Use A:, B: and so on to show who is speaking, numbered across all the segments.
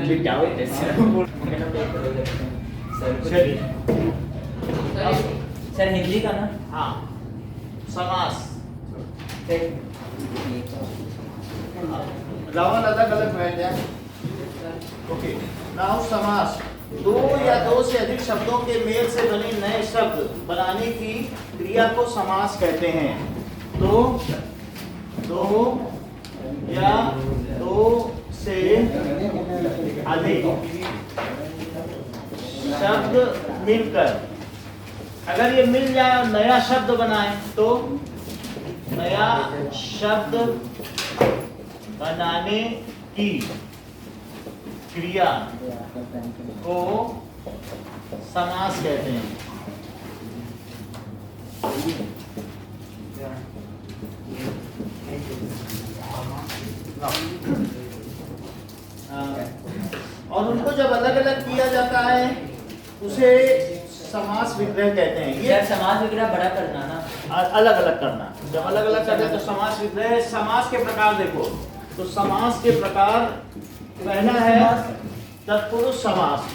A: बिठाओ इधर
B: चलिए
A: सर हिंदी का ना।
B: हाँ समास रावण अलग अलग बैठ जाए। ओके नाउ समास दो या दो से अधिक शब्दों के मेल से बने नए शब्द बनाने की क्रिया को समास कहते हैं। तो दो या दो से अधिक शब्द मिलकर अगर ये मिल जाए नया शब्द बनाए तो नया शब्द बनाने की क्रिया को समास कहते हैं। और उनको जब अलग अलग किया जाता है उसे समास विग्रह कहते हैं। ये
A: समास विग्रह बड़ा करना ना,
B: अलग अलग करना। जब अलग अलग करते हैं तो समास विग्रह है। समास के प्रकार देखो तो समास के प्रकार पहला है तत्पुरुष समास।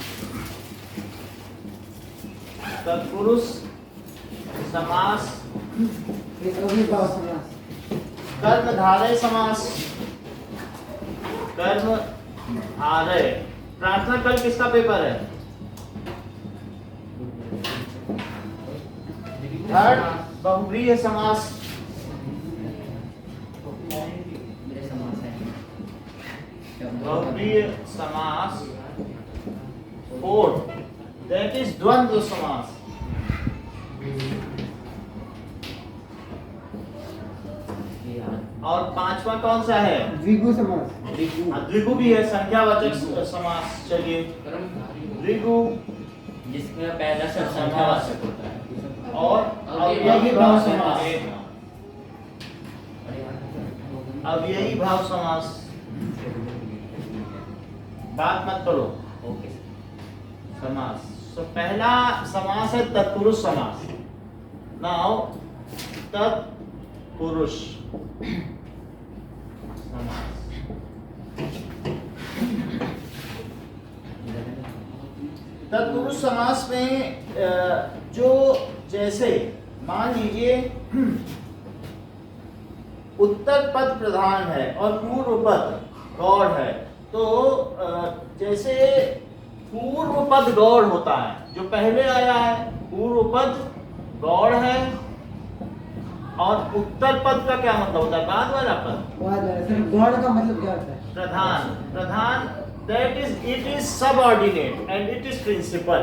B: तत्पुरुष समास, कर्मधारय समास, कर्मधारय। प्रार्थना कल किसका पेपर है? थर्ड बहुव्रीहि समास। बहुव्रीहि समास। फोर्थ दैट इज द्वंद्व समास। और पांचवा कौन सा है?
C: द्विगु समास।
B: द्विगु भी है, संख्यावाचक समास। चलिए द्विगु
A: जिसमें पहला शब्द संख्यावाचक होता है।
B: और अव्ययी भाव समास। अव्ययी भाव समास। बात मत करो।
A: ओके
B: समास तो पहला समास है तत्पुरुष समास। नाउ तत्पुरुष समास। तत्पुरुष समास में जो जैसे मान लीजिए उत्तर पद प्रधान है और पूर्व पद गौड़ है तो जैसे पूर्व पद गौड़ होता है, जो पहले आया है पूर्व पद गौड़ है और उत्तर पद का क्या मतलब होता है? बाद वाला पद
C: गौड़ का मतलब क्या होता है?
B: प्रधान। प्रधान that is it is subordinate and it is principal.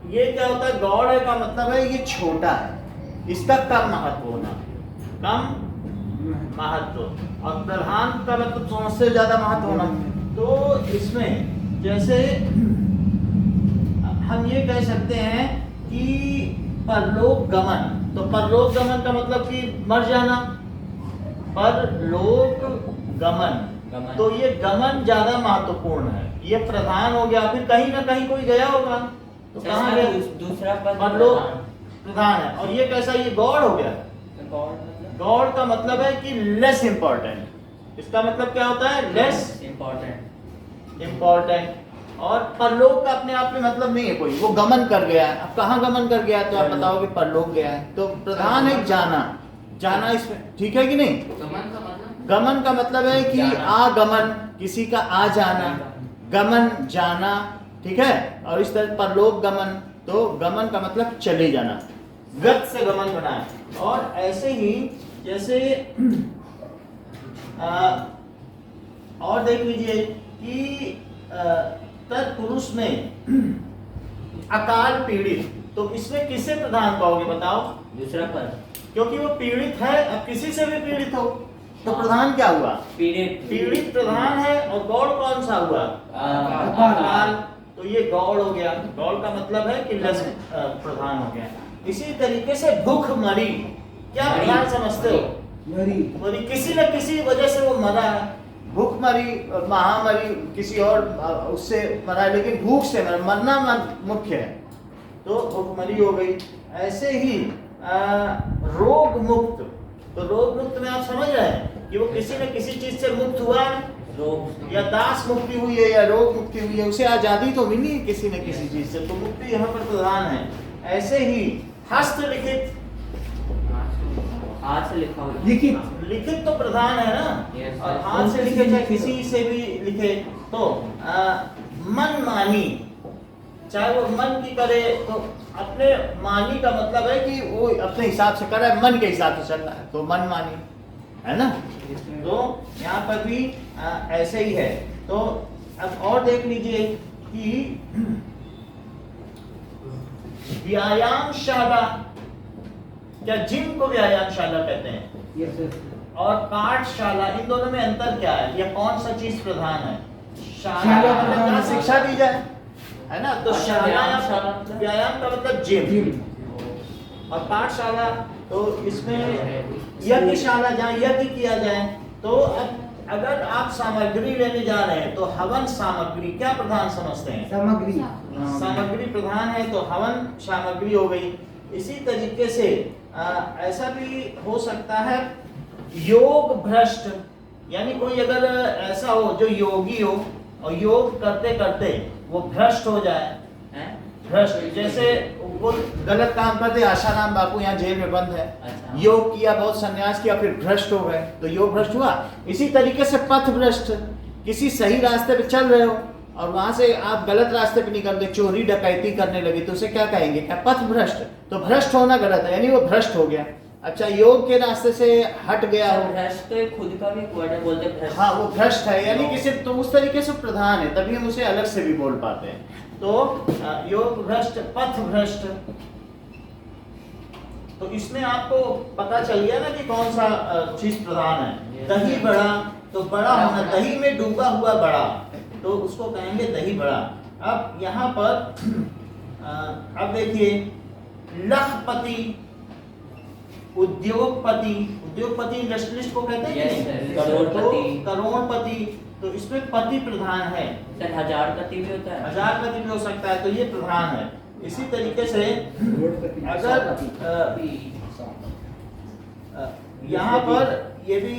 B: ये क्या होता है? गौड़ का मतलब है ये छोटा है, इसका कम महत्व होना, कम महत्व। और प्रधान का मतलब सबसे ज्यादा महत्व होना। तो इसमें जैसे हम ये कह सकते हैं कि परलोक गमन। तो परलोक गमन का मतलब कि मर जाना, परलोक गमन। तो ये गमन ज्यादा महत्वपूर्ण है, ये प्रधान हो गया। फिर कहीं ना कहीं कोई गया होगा तो कहाँ गया?
A: दूसरा पद
B: परलोक प्रधान है। और ये कैसा? ये गौड़ हो गया। गौड़ का मतलब है कि लेस इंपॉर्टेंट। इसका मतलब क्या होता है? Less important. और परलोक का अपने आप में मतलब नहीं है कोई, वो गमन कर गया है। अब कहाँ गमन कर गया है तो आप बताओगे परलोक गया है। तो प्रधान है जाना, जाना इसमें ठीक है कि नहीं? गमन का मतलब है कि आगमन, किसी का आ जाना, गमन जाना, ठीक है। और इस तरह परलोक गमन, तो गमन का मतलब चले जाना, गत से गमन बना है। और ऐसे ही जैसे और देख लीजिए कि तत्पुरुष में अकाल पीड़ित, तो इसमें किसे प्रधान कहोगे बताओ?
A: दूसरा पद,
B: क्योंकि वो पीड़ित है। अब किसी से भी पीड़ित हो तो प्रधान क्या हुआ? पीड़ित प्रधान है। और गौड़ कौन सा हुआ? अकाल। तो ये गौड़ हो गया। गौड़ का मतलब है कि लस प्रधान हो गया। इसी तरीके से भूख मरी, क्या प्रधान समझते हो? मरी, किसी न किसी वजह से वो मरा है। भूख मरी, महामरी किसी और उससे मरा है, लेकिन भूख से मरना मुख्य है, तो भूखमरी हो गई। ऐसे ही रोग मुक्त, तो रोग मुक्त में आप समझ रहे हैं कि वो किसी न किसी चीज से मुक्त हुआ है।
A: रोग
B: या दास मुक्ति हुई है या रोग मुक्ति हुई है, उसे आजादी तो मिली है किसी न किसी चीज से, तो मुक्ति यहाँ पर प्रधान है। ऐसे ही हस्तलिखित,
A: हाथ से लिखा हुआ
C: लिखित
B: लिखित तो प्रधान है ना,
A: Yes,
B: और
A: yes.
B: हाथ से लिखे चाहे किसी से भी लिखे तो मन मानी, चाहे वो मन की करे तो अपने मानी का मतलब है कि वो अपने हिसाब से कर रहा है, मन के हिसाब से चल रहा है, तो मन मानी है ना। तो यहाँ पर भी ऐसे ही है। तो अब और देख लीजिए कि व्यायामशाला, क्या जिम को व्यायामशाला कहते हैं,
C: यस यस
B: और पाठशाला, इन दोनों में अंतर क्या है, या कौन सा चीज प्रधान है? शाला
C: शाला
B: मतलब
C: प्रधान
B: जहाँ
C: है।
B: शिक्षा दी जाए, है ना। तो
A: अच्छा,
B: शाला
A: व्यायामशाला मतलब?
B: व्यायाम का मतलब जिम,
C: जिम
B: और पाठशाला तो इसमें यज्ञशाला, जहाँ यज्ञ किया जाए। तो अब अगर आप सामग्री लेने जा रहे हैं तो हवन सामग्री क्या प्रधान समझते हैं?
C: सामग्री
B: सामग्री प्रधान है, तो हवन सामग्री हो गई। इसी तरीके से ऐसा भी हो सकता है योग भ्रष्ट, यानी कोई अगर ऐसा हो जो योगी हो और योग करते करते वो भ्रष्ट हो जाए,
A: हैं?
B: भ्रष्ट, जैसे वो गलत काम करते, आशाराम बापू यहाँ जेल में बंद है,
A: अच्छा।
B: योग किया, बहुत संन्यास किया, फिर भ्रष्ट हो गए, तो योग भ्रष्ट हुआ। इसी तरीके से पथ भ्रष्ट, किसी सही रास्ते पे चल रहे हो और वहां से आप गलत रास्ते पे निकल गए, चोरी डकैती करने लगे, तो उसे क्या कहेंगे? क्या पथ भ्रष्ट। तो भ्रष्ट होना गलत है, यानी वो भ्रष्ट हो गया। अच्छा, योग के रास्ते से हट गया हो,
A: भ्रष्ट तो एक खुद का भी वर्ड है, बोलते हैं भ्रष्ट।
B: हाँ वो भ्रष्ट है, यानी किसी, तो उस तरीके से प्रधान है, तभी हम उसे अलग से भी बोल पाते हैं। तो योग भ्रष्ट, पथ भ्रष्ट, तो इसमें आपको पता चल गया ना कि कौन सा चीज प्रधान है। दही बड़ा, तो बड़ा होना, दही में डूबा हुआ बड़ा, तो उसको कहेंगे दही बड़ा। अब यहाँ पर अब देखिए, लखपति, उद्योगपति, उद्योगपति इंडस्ट्रियलिस्ट को कहते हैं कि
A: Yes,
B: नहीं?
A: sir. करोड़पति।
B: तो करोड़पति, तो इसमें पति प्रधान है,
A: सर हजारपति भी होता है।
B: हजारपति भी हो सकता है, तो ये प्रधान है। इसी तरीके से
C: करोड़पति,
B: अगर यहाँ पर ये भी,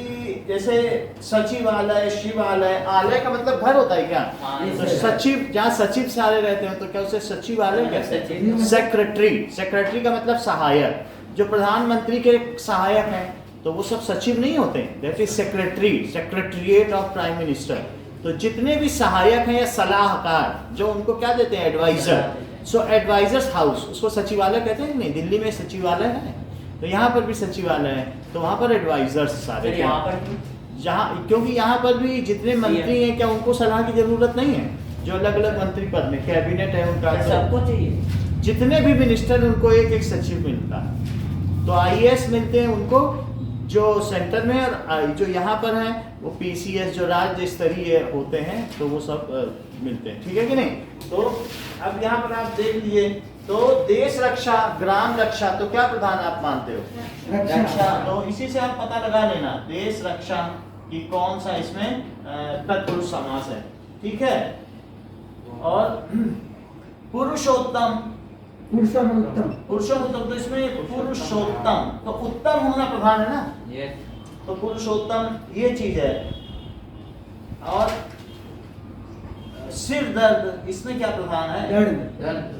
B: जैसे सचिवालय, शिवालय, आलय का मतलब घर होता है क्या?
A: हाँ,
B: तो
A: yes, sir.
B: सचिव, जहाँ सचिव सारे रहते हैं, तो क्या उसे सचिवालय कहते हैं?
A: सचिव।
B: सेक्रेटरी, सेक्रेटरी का मतलब सहायक, जो प्रधानमंत्री के सहायक हैं, तो वो सब सचिव नहीं होते, that is secretary, secretariat of prime minister. तो जितने भी सहायक हैं या सलाहकार, जो उनको क्या देते हैं? एडवाइजर। सो एडवाइजर्स हाउस, उसको सचिवालय कहते हैं नहीं? दिल्ली में सचिवालय है, तो यहाँ पर भी सचिवालय है, तो वहाँ पर एडवाइजर्स सारे।
A: सर यहाँ पर
B: जहाँ, क्योंकि यहाँ पर भी जितने मंत्री हैं, क्या उनको सलाह की जरूरत नहीं है? जो अलग अलग मंत्री पद में, कैबिनेट है उनका,
A: सर सबको चाहिए।
B: जितने भी मिनिस्टर हैं उनको एक एक सचिव मिलता है। तो आईएएस मिलते हैं उनको, जो सेंटर में, और जो यहाँ पर हैं वो पीसीएस, जो राज्य स्तरीय होते हैं, तो वो सब मिलते हैं। ठीक है कि नहीं? तो अब यहाँ पर आप देख लीजिए, तो देश रक्षा, ग्राम रक्षा, तो क्या प्रधान आप मानते हो?
C: रक्षा
B: तो इसी से आप पता लगा लेना देश रक्षा कि कौन सा इसमें तत्पुरुष समास है। ठीक है। और पुरुषोत्तम,
C: पुरुषोत्तम,
B: पुरुषोत्तम, तो इसमें पुरुषोत्तम, तो उत्तम होना प्रधान है ना,
A: ये
B: तो पुरुषोत्तम ये चीज है। और सिर दर्द, इसमें क्या प्रधान है?
C: दर्द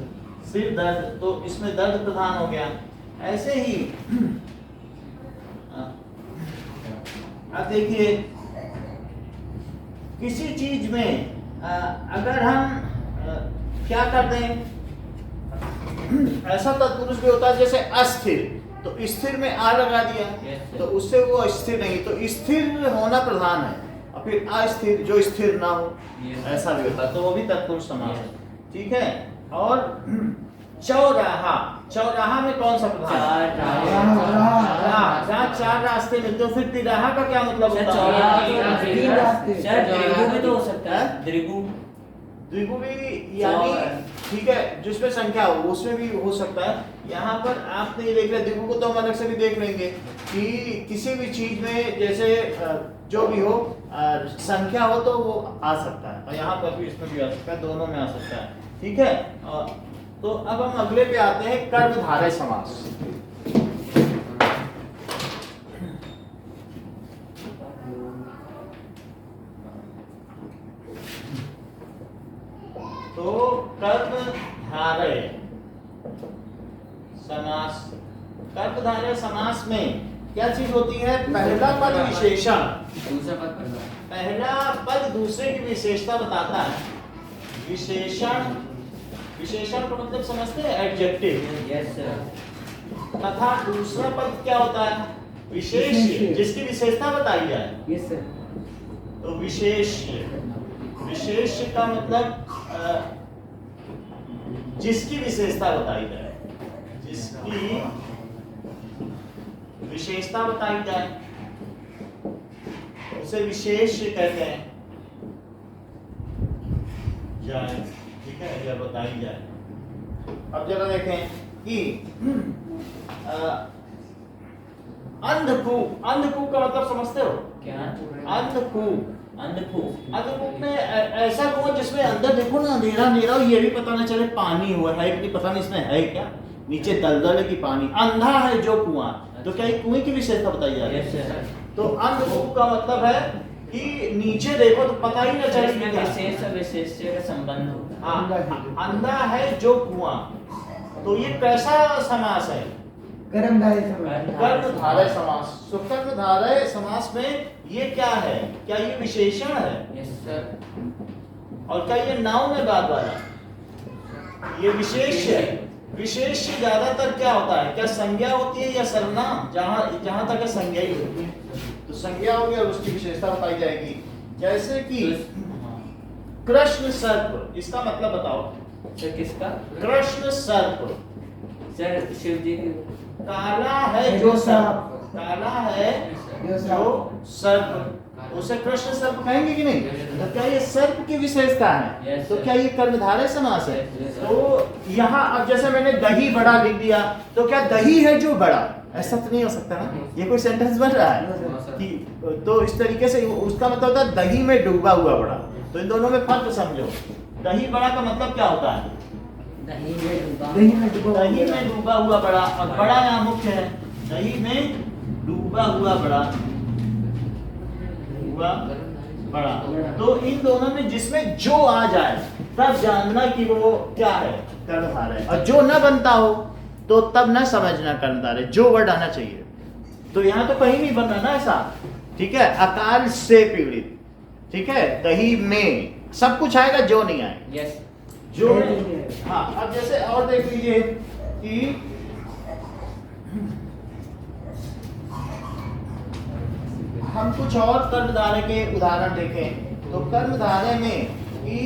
B: सिर दर्द, तो इसमें दर्द प्रधान हो गया। ऐसे ही अब देखिए, किसी चीज में अगर हम क्या कर दें, ऐसा तत्पुरुष भी होता है जैसे अस्थिर, तो स्थिर में आ लगा दिया,
A: Yes, sir.
B: तो उससे वो स्थिर नहीं, तो स्थिर होना प्रधान है, और फिर अस्थिर, जो स्थिर ना हो,
A: Yes.
B: ऐसा भी होता है, तो वो भी तत्पुरुष समास है।
A: Yes.
B: ठीक है। और चौराहा, चौराहा में कौन सा प्रधान है? जहाँ चार रास्ते मिलते हो, फिर तिराहा का क्या मतलब
A: सर
B: होता
A: चौराहा
B: है?
C: तीन रास्ते।
A: सर द्विगु भी तो हो सकता है, द्विगु।
B: द्विगु भी, यानी ठीक है, जिसमें संख्या हो उसमें भी हो सकता है। यहाँ पर आप नहीं देख रहे, द्विगु को तो हम अलग से भी देख लेंगे कि किसी भी चीज में जैसे जो भी हो संख्या हो तो वो आ सकता है, और यहाँ पर भी इसमें भी आ सकता है, दोनों में आ सकता है। ठीक है। तो अब हम अगले पे आते हैं, कर्मधारय समास। तो कर्मधारय समास, कर्मधारय समास में क्या चीज होती है? पहला पद विशेषण,
A: दूसरा पद पहला।
B: पहला पद दूसरे की विशेषता बताता है। विशेषण, विशेषण का मतलब समझते हैं? एडजेक्टिव।
A: Yes sir.
B: तथा दूसरा पद क्या होता है? विशेष्य, जिसकी विशेषता बताई जाए।
C: Yes sir.
B: तो विशेष्य, विशेष्य का मतलब जिसकी विशेषता बताई जाए, जिसकी विशेषता बताई जाए उसे विशेष्य कहते हैं। जाए, ठीक है, या बताई जाए। अब जरा देखें कि अंधकूप, अंधकूप का मतलब समझते हो?
A: क्या?
B: अंधकूप,
A: अंधकूप।
B: अंधकूप में ऐसा कुआं जिसमें अंदर देखो ना अंधेरा अंधेरा हो, ये भी पता ना चले पानी हुआ है कि पता नहीं इसमें है क्या, नीचे दलदल है कि पानी। अंधा है जो कुआं, तो क्या ये कुएं की विशेषता बताई जा रही
A: यस
B: है?
A: सर।
B: तो अंधकूप का मतलब है कि नीचे देखो तो पता ही ना चले
A: इसमें
B: कि क्या।
A: विशेष और विशेष्य का संबंध होता है।
B: हाँ, अंधा है जो कुआं, तो ये कैसा समास है?
C: कर्मधारय समास।
B: कर्मधारय समास। तो कर्मधारय समास में ये क्या है? क्या ये विशेषण है?
A: Yes sir.
B: और क्या ये नाउन है बाद वाला? ये विशेष है। विशेष ज्यादातर क्या होता है? क्या संज्ञा होती है या सर्वनाम? जहां तक है संज्ञा ही होती है। तो संज्ञा होगी और उसकी विशेषता बताई जाएगी। जैसे कि कृष्ण सर्प, इसका मतलब बताओ।
A: सर किसका?
B: कृष्ण सर्प,
A: सर शिव जी की।
B: काला है जो सर्प, काला है
C: जो
B: जो सर्प, उसे कृष्ण सर्प कहेंगे कि नहीं? तो क्या ये सर्प की विशेषता है?
A: Yes,
B: तो
A: sir.
B: क्या ये कर्मधारय समास है?
A: Yes, sir.
B: तो यहाँ अब जैसे मैंने दही बड़ा लिख दिया, तो क्या दही है जो बड़ा? ऐसा तो नहीं हो सकता ना, ये कोई सेंटेंस बन रहा है कि, तो इस तरीके से उसका मतलब होता है दही में डूबा हुआ बड़ा। तो इन दोनों में फर्क समझो। दही बड़ा का मतलब क्या होता है?
A: दही में डूबा।
C: दही में डूबा
B: दही में डूबा हुआ बड़ा, और बड़ा यहाँ मुख्य है। दही में डूबा हुआ बड़ा, हुआ बड़ा। तो इन दोनों में जिसमें जो आ जाए तब जानना कि वो क्या है? कर्मधारय। और जो न बनता हो तो तब न समझना कर्मधारय, जो वर्ड आना चाहिए। तो यहाँ तो कहीं नहीं बन रहा ना ऐसा, ठीक है? अकाल से पीड़ित, ठीक है? दही में सब कुछ आएगा, जो नहीं आए।
A: यस।
B: जो हाँ, अब जैसे और देख लीजिए कि हम कुछ और कर्मधारय के उदाहरण देखें। तो कर्मधारय में कि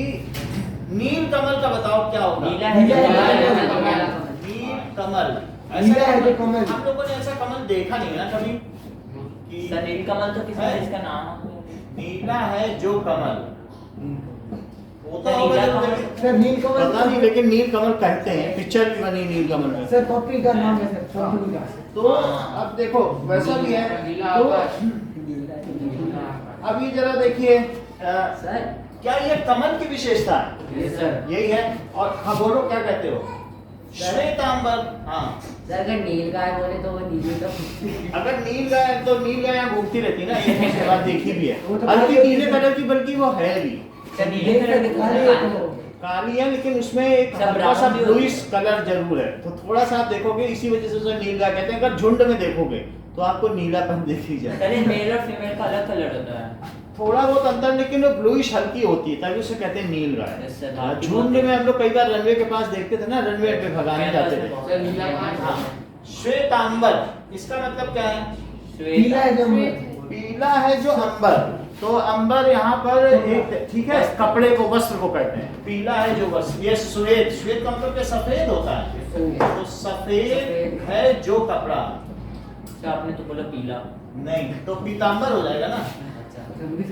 B: नील कमल का बताओ क्या होगा?
A: नीला है जो
B: नील कमल,
C: नीला है जो कमल।
B: हम लोगों ने ऐसा कमल देखा नहीं है ना कभी कि
A: सर नीलकमल तो किसी
B: है?
A: चीज का नाम है।
B: नीला है जो कमल होता
A: सर,
B: होगा
A: नीला
B: जब
A: कमल-
B: देखिए-
C: सर नीलकमल
B: पता नहीं, लेकिन नील कमल कहते हैं, पिक्चर भी बनी नील कमल में।
C: सर कॉपी का नाम है सर, कॉपी का।
B: तो अब देखो वैसा भी है। तो अब ये जरा देखिए
A: सर।
B: क्या ये कमल की विशेषता है?
A: Yes sir.
B: यही है। और हाँ बोलो क्या कहते हो? श्वेतांबर। हाँ,
A: सर अगर नील गाय बोले तो वो नीली तो
B: अगर नील गाय तो नील गाय यहाँ घूमती रहती है ना, ये उसके बाद देखी भी है।
C: वो तो
B: हल्की
C: काली
B: नीले
C: है।
B: कलर की, बल्कि वो है भी
A: सर नीले कलर की
C: काली
A: तो
C: है तो।
B: काली है, लेकिन उसमें एक
A: सब
B: हल्का सा
A: brown भी होती
B: ब्लूइश कलर जरूर है। तो थोड़ा सा आप देखोगे, इसी वजह से उसे नील गाय कहते हैं। अगर झुंड में देखोगे तो आपको नीलापन दिख ही जाए।
A: सर ये मेल और फीमेल का अलग कलर होता है।
B: थोड़ा बहुत अंतर, लेकिन वो ब्लूइश हल्की होती है, तभी उसे कहते हैं नील गाय।
A: Yes, sir.
B: हाँ, झुंड में हम लोग कई बार रनवे के पास देखते थे ना, रनवे पे भगाने जाते थे।
A: सर नीला
B: हाँ, श्वेतांबर, इसका मतलब क्या है?
C: पीला है जो
B: पीला है जो अंबर। तो अंबर यहाँ पर एक, ठीक है, कपड़े को, वस्त्र को कहते हैं। पीला है जो वस्त्र। ये श्वेत, श्वेत का मतलब क्या? सफेद होता है। तो सफेद है जो कपड़ा।
A: सर आपने तो बोला पीला।
B: नहीं, तो पीतांबर हो जाएगा ना।
A: अच्छा।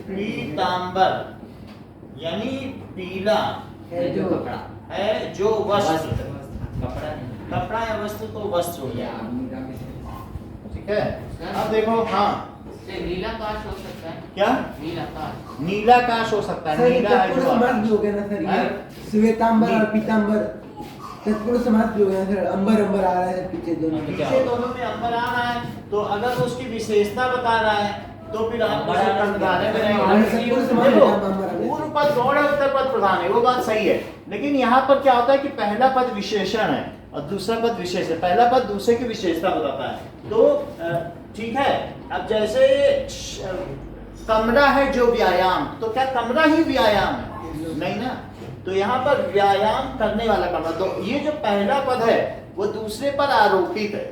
B: पीतांबर यानी पीला
C: है जो
A: कपड़ा
B: है जो वस्त्र।
A: कपड़ा नहीं।
B: कपड़ा या वस्त्र तो वस्त्र हो गया, ठीक है? अब देखो, हाँ
D: नीलाकाश हो सकता है।
B: क्या?
D: नीलाकाश।
B: नीलाकाश हो सकता है।
C: सर
B: नीला है
C: तत्पुरुष
B: जो
C: समास
B: आकाश।
C: भी हो गया ना सर,
B: हैं?
C: ये श्वेतांबर और पीतांबर तत्पुरुष समास भी हो गया सर। अंबर अंबर आ रहा है सर पीछे दोनों।
A: क्या
B: पीछे दोनों में अंबर आ रहा है, तो अगर वो उसकी विशेषता बता रहा है तो फिर आप
A: बड़ा
B: उसे कर्मधारय बनाएंगे।
C: तत्पुरुष समास
B: देखो,
C: होता है।
B: पूर्व पद गौड़ है, उत्तर पद प्रधान है, वो बात सही है। लेकिन यहाँ पर क्या होता है कि पहला पद विशेषण है और दूसरा पद विशेष है। पहला पद दूसरे की विशेषता बताता है। तो ठीक है, अब जैसे कमरा है जो व्यायाम, तो क्या कमरा ही व्यायाम है? नहीं ना। तो यहाँ पर व्यायाम करने वाला कमरा, तो ये जो पहला पद है वो दूसरे पर आरोपित है।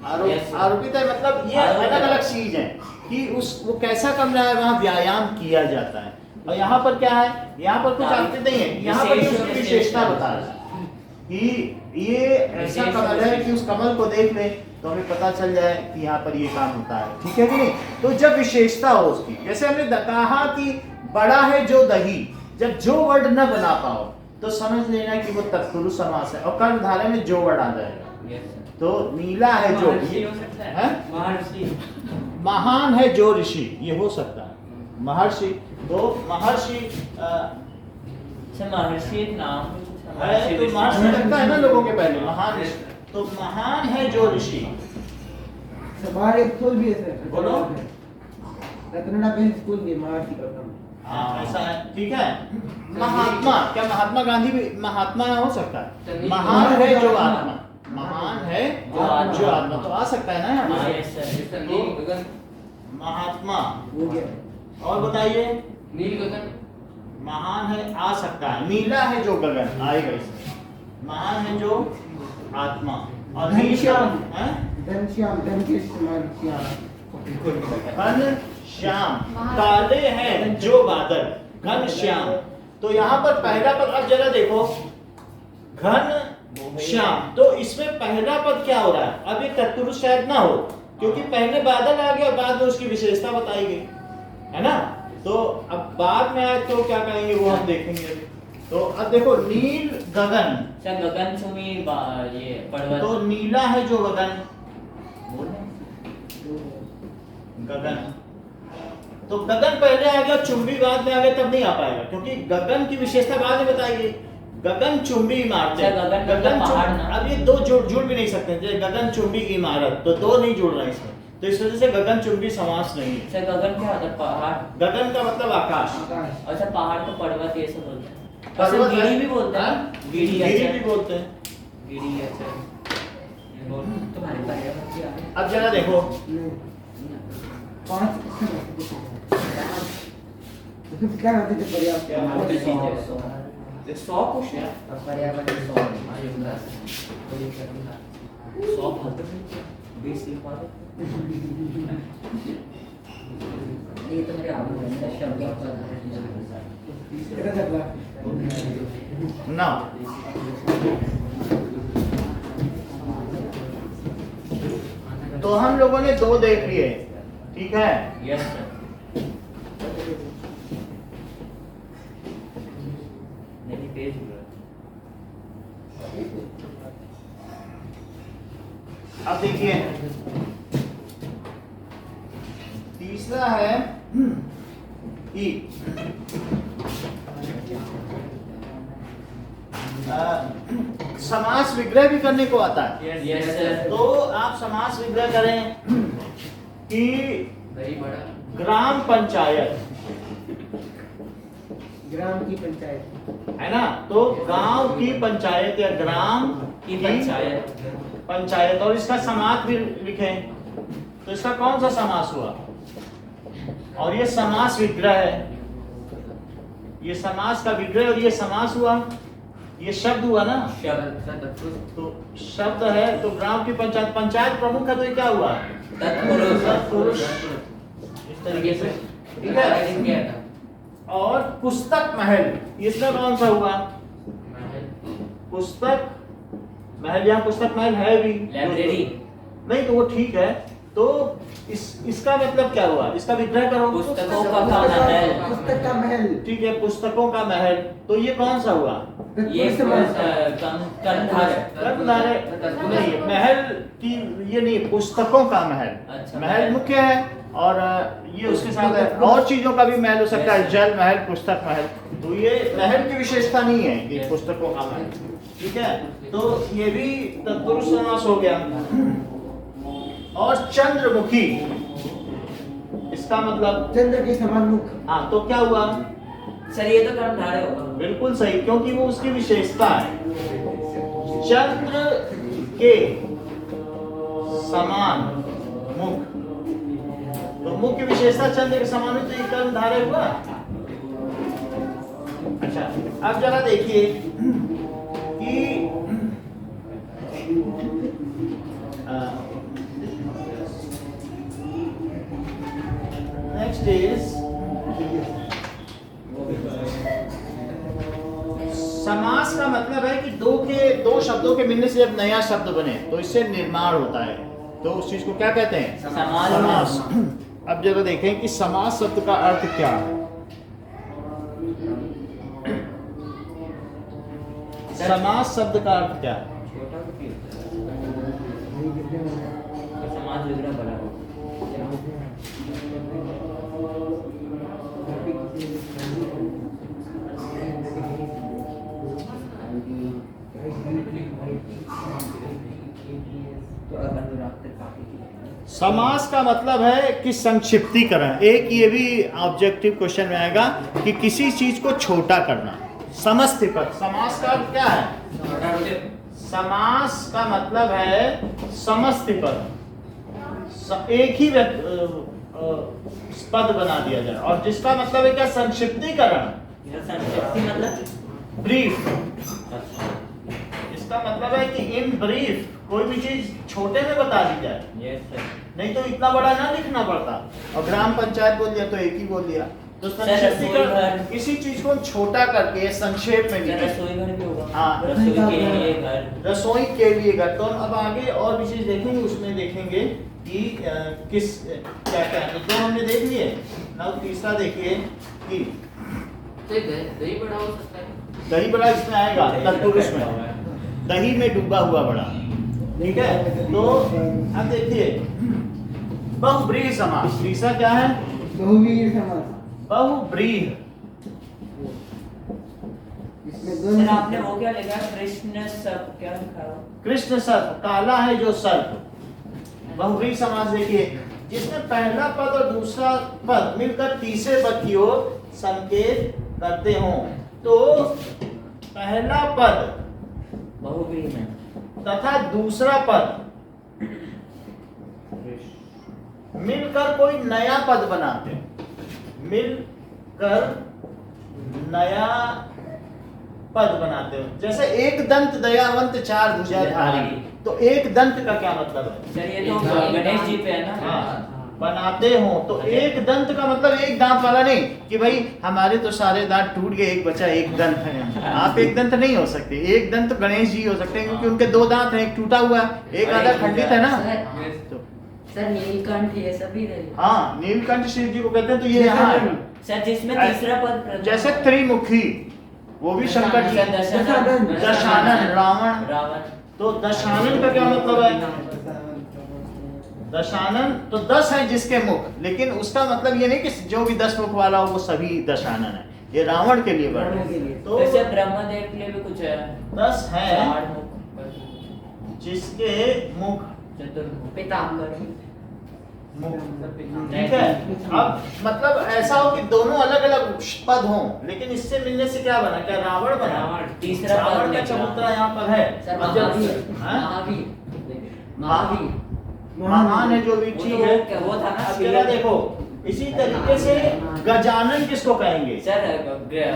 A: Yes, sir.
B: आरोपित है मतलब ये
A: आरोपित
B: अलग
A: है।
B: अलग चीज है कि वो कैसा कमरा है, वहाँ व्यायाम किया जाता है। और यहाँ पर क्या है, यहाँ पर कुछ आरोपित नहीं है, यहाँ पर ये उसकी विशेषता बता रहा है कि ये ऐसा कमल है कि उस कमल को देख ले तो हमें पता चल जाए कि यहाँ पर ये काम होता है। ठीक है कि नहीं? तो जब विशेषता हो उसकी, जैसे हमने कहा कि बड़ा है जो दही, जब जो वर्ड न बना पाओ तो समझ लेना कि वो तत्पुरुष समास है और कर्मधारय में जो वर्ड आ जाएगा।
A: Yes sir.
B: तो नीला है जो,
A: महर्षि हो सकता है?
B: हैं?
A: महर्षि।
B: महान है जो ऋषि, ये हो सकता है महर्षि। तो महर्षि
A: अच्छा, महर्षि एक नाम
B: है, तो महर्षि लगता है ना लोगों के पहले, महान ऋषि। तो महान है जो ऋषि।
C: बाहर एक स्कूल भी है सर।
B: बोलो।
C: रत्नडा पे स्कूल भी महर्षि का काम।
B: हाँ ऐसा है, ठीक है। महात्मा, क्या महात्मा गांधी भी महात्मा हो सकता है? महान है जो आत्मा, महान है जो आत्मा, तो आ सकता है ना यहाँ
A: हाँ
B: पे?
A: Yes sir.
D: नील गगन।
B: महात्मा।
C: हो गया।
B: और बताइए,
D: नील गगन।
B: महान है आ सकता है, नीला है जो गगन आएगा इसमें, महान है जो आत्मा। और नील
C: घनश्याम।
B: हैं?
C: घनश्याम, धन के समान श्याम।
B: घन श्याम, काले हैं जो बादल, घन श्याम। तो यहाँ पर पहला पद, अब जरा देखो, घन श्याम, तो इसमें पहला पद क्या हो रहा है? अब ये तत्पुरुष शायद ना हो, क्योंकि पहले बादल आ गया और बाद में उसकी विशेषता बताई गई, है ना? तो अब बाद में आए तो क्या कहेंगे वो हम देखेंगे अभी। तो अब देखो, नील गगन,
A: अच्छा, गगन चुमी ये पर्वत।
B: तो नीला है जो गगन, गगन। तो गगन पहले आ गया, चुंबी बाद में आ गया, तब नहीं आ पाएगा, क्योंकि गगन की विशेषता बाद में बताई गई। गगन चुंबी इमारत,
A: अच्छा, गगन पहाड़ ना।
B: अब ये दो जुड़ भी नहीं सकते, जैसे गगन चुंबी इमारत, तो दो नहीं जुड़ रहे इसमें, तो इस वजह से गगन चुंबी समास नहीं है।
A: अच्छा, गगन क्या होता है? पहाड़।
B: गगन का मतलब आकाश,
C: आकाश।
A: अच्छा, पहाड़ को पर्वत ये सब बोलते हैं।
B: पर्वत
A: अच्छा, गिरी
B: है।
A: भी बोलते हैं। गिरी,
B: गिरी
A: अच्छा।
B: भी बोलते हैं।
A: गिरी, अच्छा। तुम्हारे पर्वत क्या है?
B: अब जरा देखो,
C: पांच क्या होते थे पर्याप्त?
B: क्या होते थे?
A: 100 कुछ है।
C: पर्यावरण
A: 100 फालतू 20 लिखवा दो। ये तो मेरे आगे है, शब्द
C: कितना तक
B: ना तो हम लोगों ने दो देख लिए, ठीक है।
A: Yes sir. नहीं पेज
B: अब देखिए, तीसरा है ई। समास विग्रह भी करने को आता है।
A: Yes sir.
B: तो आप समास विग्रह करें कि
D: दही बड़ा।
B: ग्राम पंचायत,
C: ग्राम की पंचायत।
B: है ना? तो गांव की पंचायत या ग्राम
A: की पंचायत।
B: पंचायत, और इसका समास भी लिखें, तो इसका कौन सा समास हुआ? और ये समास विग्रह है, ये समास का विग्रह और ये समास हुआ, ये शब्द हुआ ना, तो शब्द है। तो ग्राम की पंचायत, पंचायत प्रमुख है, तो ये क्या हुआ?
A: तत्पुरुष।
B: तत्पुरुष। इस तरीके से, ठीक है। और पुस्तक महल, इसमें कौन सा हुआ? पुस्तक महल, यहाँ पुस्तक महल है भी,
A: लाइब्रेरी।
B: नहीं तो वो ठीक है। तो इसका मतलब क्या हुआ? इसका विग्रह करो।
A: पुस्तकों का महल।
C: पुस्तक का महल।
B: ठीक है, पुस्तकों का महल, तो ये कौन सा हुआ?
A: ये कर्मधारय।
B: कर्मधारय नहीं, महल की ये नहीं, पुस्तकों का महल।
A: अच्छा,
B: महल मुख्य है और ये उसके साथ है, और चीजों का भी महल हो सकता है, जल महल, पुस्तक महल। तो ये महल की विशेषता नहीं है कि पुस्तकों का महल, ठीक है। तो ये भी तत्पुरुष समास हो गया। और चंद्रमुखी, इसका मतलब
C: चंद्र के समान मुख।
B: हाँ, तो क्या हुआ?
A: सर ये तो कर्मधारय होगा।
B: बिल्कुल सही, क्योंकि वो उसकी विशेषता है। चंद्र के समान मुख, तो मुख की विशेषता चंद्र के समान है, तो ये कर्मधारय हुआ। अच्छा, अब जरा देखिए कि नेक्स्ट इज समास का मतलब है कि दो शब्दों के मिलने से जब नया शब्द बने तो इससे निर्माण होता है, तो उस चीज को क्या कहते हैं? समास। अब जरा देखें कि समास शब्द का अर्थ क्या है। समास शब्द का अर्थ क्या है?
A: समाज विग्रह बड़ा हो।
B: समास का मतलब है कि संक्षिप्तीकरण। एक ये भी ऑब्जेक्टिव क्वेश्चन में आएगा कि किसी चीज को छोटा करना। समस्त पद, समास का अर्थ क्या है? समास का मतलब है समस्त पद, एक ही पद बना दिया जाए, और जिसका मतलब है क्या? संक्षिप्तीकरण।
A: संक्षिप्ति मतलब
B: ब्रीफ। इसका मतलब है कि इन ब्रीफ कोई भी चीज छोटे में बता दी जाए।
A: Yes sir.
B: नहीं तो इतना बड़ा ना लिखना पड़ता, और ग्राम पंचायत बोल दिया तो एक ही बोल दिया। तो संक्षिप्तीकरण किसी चीज को छोटा करके संक्षेप में लिखे।
A: रसोई घर भी होगा।
B: हाँ,
A: रसोई के लिए घर।
B: रसोई के लिए घर। तो अब आगे और भी चीज देखेंगे, उसमें देखेंगे कि किस क्या क्या है। तो हमने देख लिए ना। तीसरा देखिए कि
D: दही बड़ा हो सकता है।
B: दही बड़ा इसमें आएगा, तत्पुरुष में दही में डूबा हुआ बड़ा, ठीक है। तो अब देखिए बहुब्रीहि समास। तीसरा क्या है?
C: बहुवीर समास।
B: बहुब्रीहि।
C: इसमें
A: सर
C: दोनों
A: आपने वो क्या लिखा? कृष्ण सब क्या लिखा?
B: कृष्ण सर्प, काला है जो सर्प। बहुब्रीहि समास देखिए, जिसमें पहला पद और दूसरा पद मिलकर तीसरे पद की ओर संकेत करते हों। तो पहला पद
A: बहुब्रीहि में
B: तथा दूसरा पद मिलकर कोई नया पद बनाते हैं। मिलकर नया पद बनाते हो, जैसे एक दंत दयावंत चार भुजाधारी। तो एक दंत का क्या मतलब है?
A: सर ये तो गणेश जी पे है ना।
B: हाँ, बनाते हो तो एक दंत का मतलब एक दांत वाला नहीं कि भाई हमारे तो सारे दांत टूट गए, एक बचा एक दंत है। आप एक दंत नहीं हो सकते। एक दंत तो गणेश जी हो सकते हैं, क्योंकि उनके दो दांत हैं, एक टूटा हुआ है, एक आधा खंडित है ना। तो
A: सर नीलकंठ ये सभी रहे।
B: हाँ, नीलकंठ शिव जी को कहते हैं। तो ये यहाँ है।
A: सर जिसमें तीसरा पद
B: जैसे त्रिमुखी, वो भी शंकर जी। दशानन, रावण। तो दशानन का क्या मतलब है? दशानन तो 10 है जिसके मुख, लेकिन उसका मतलब ये नहीं कि जो भी 10 मुख वाला हो वो सभी दशानन है। ये रावण के लिए वर्ण है। तो
A: वैसे ब्रह्मदेव के लिए भी कुछ है।
B: 10 है
A: 8 मुख
B: जिसके मुख
A: चतुर्मुख पीताम्बर
B: मुख, ठीक है। अब मतलब ऐसा हो कि दोनों अलग अलग पद हों, लेकिन इससे मिलने से क्या बना? क्या रावण बना?
A: तीसरा पद
B: रावण का चबूतरा यहाँ पर है। अब जब महान है जो भी, ठीक है।
A: वो था ना।
B: अब जरा देखो, इसी तरीके से गजानन किसको कहेंगे?
A: सर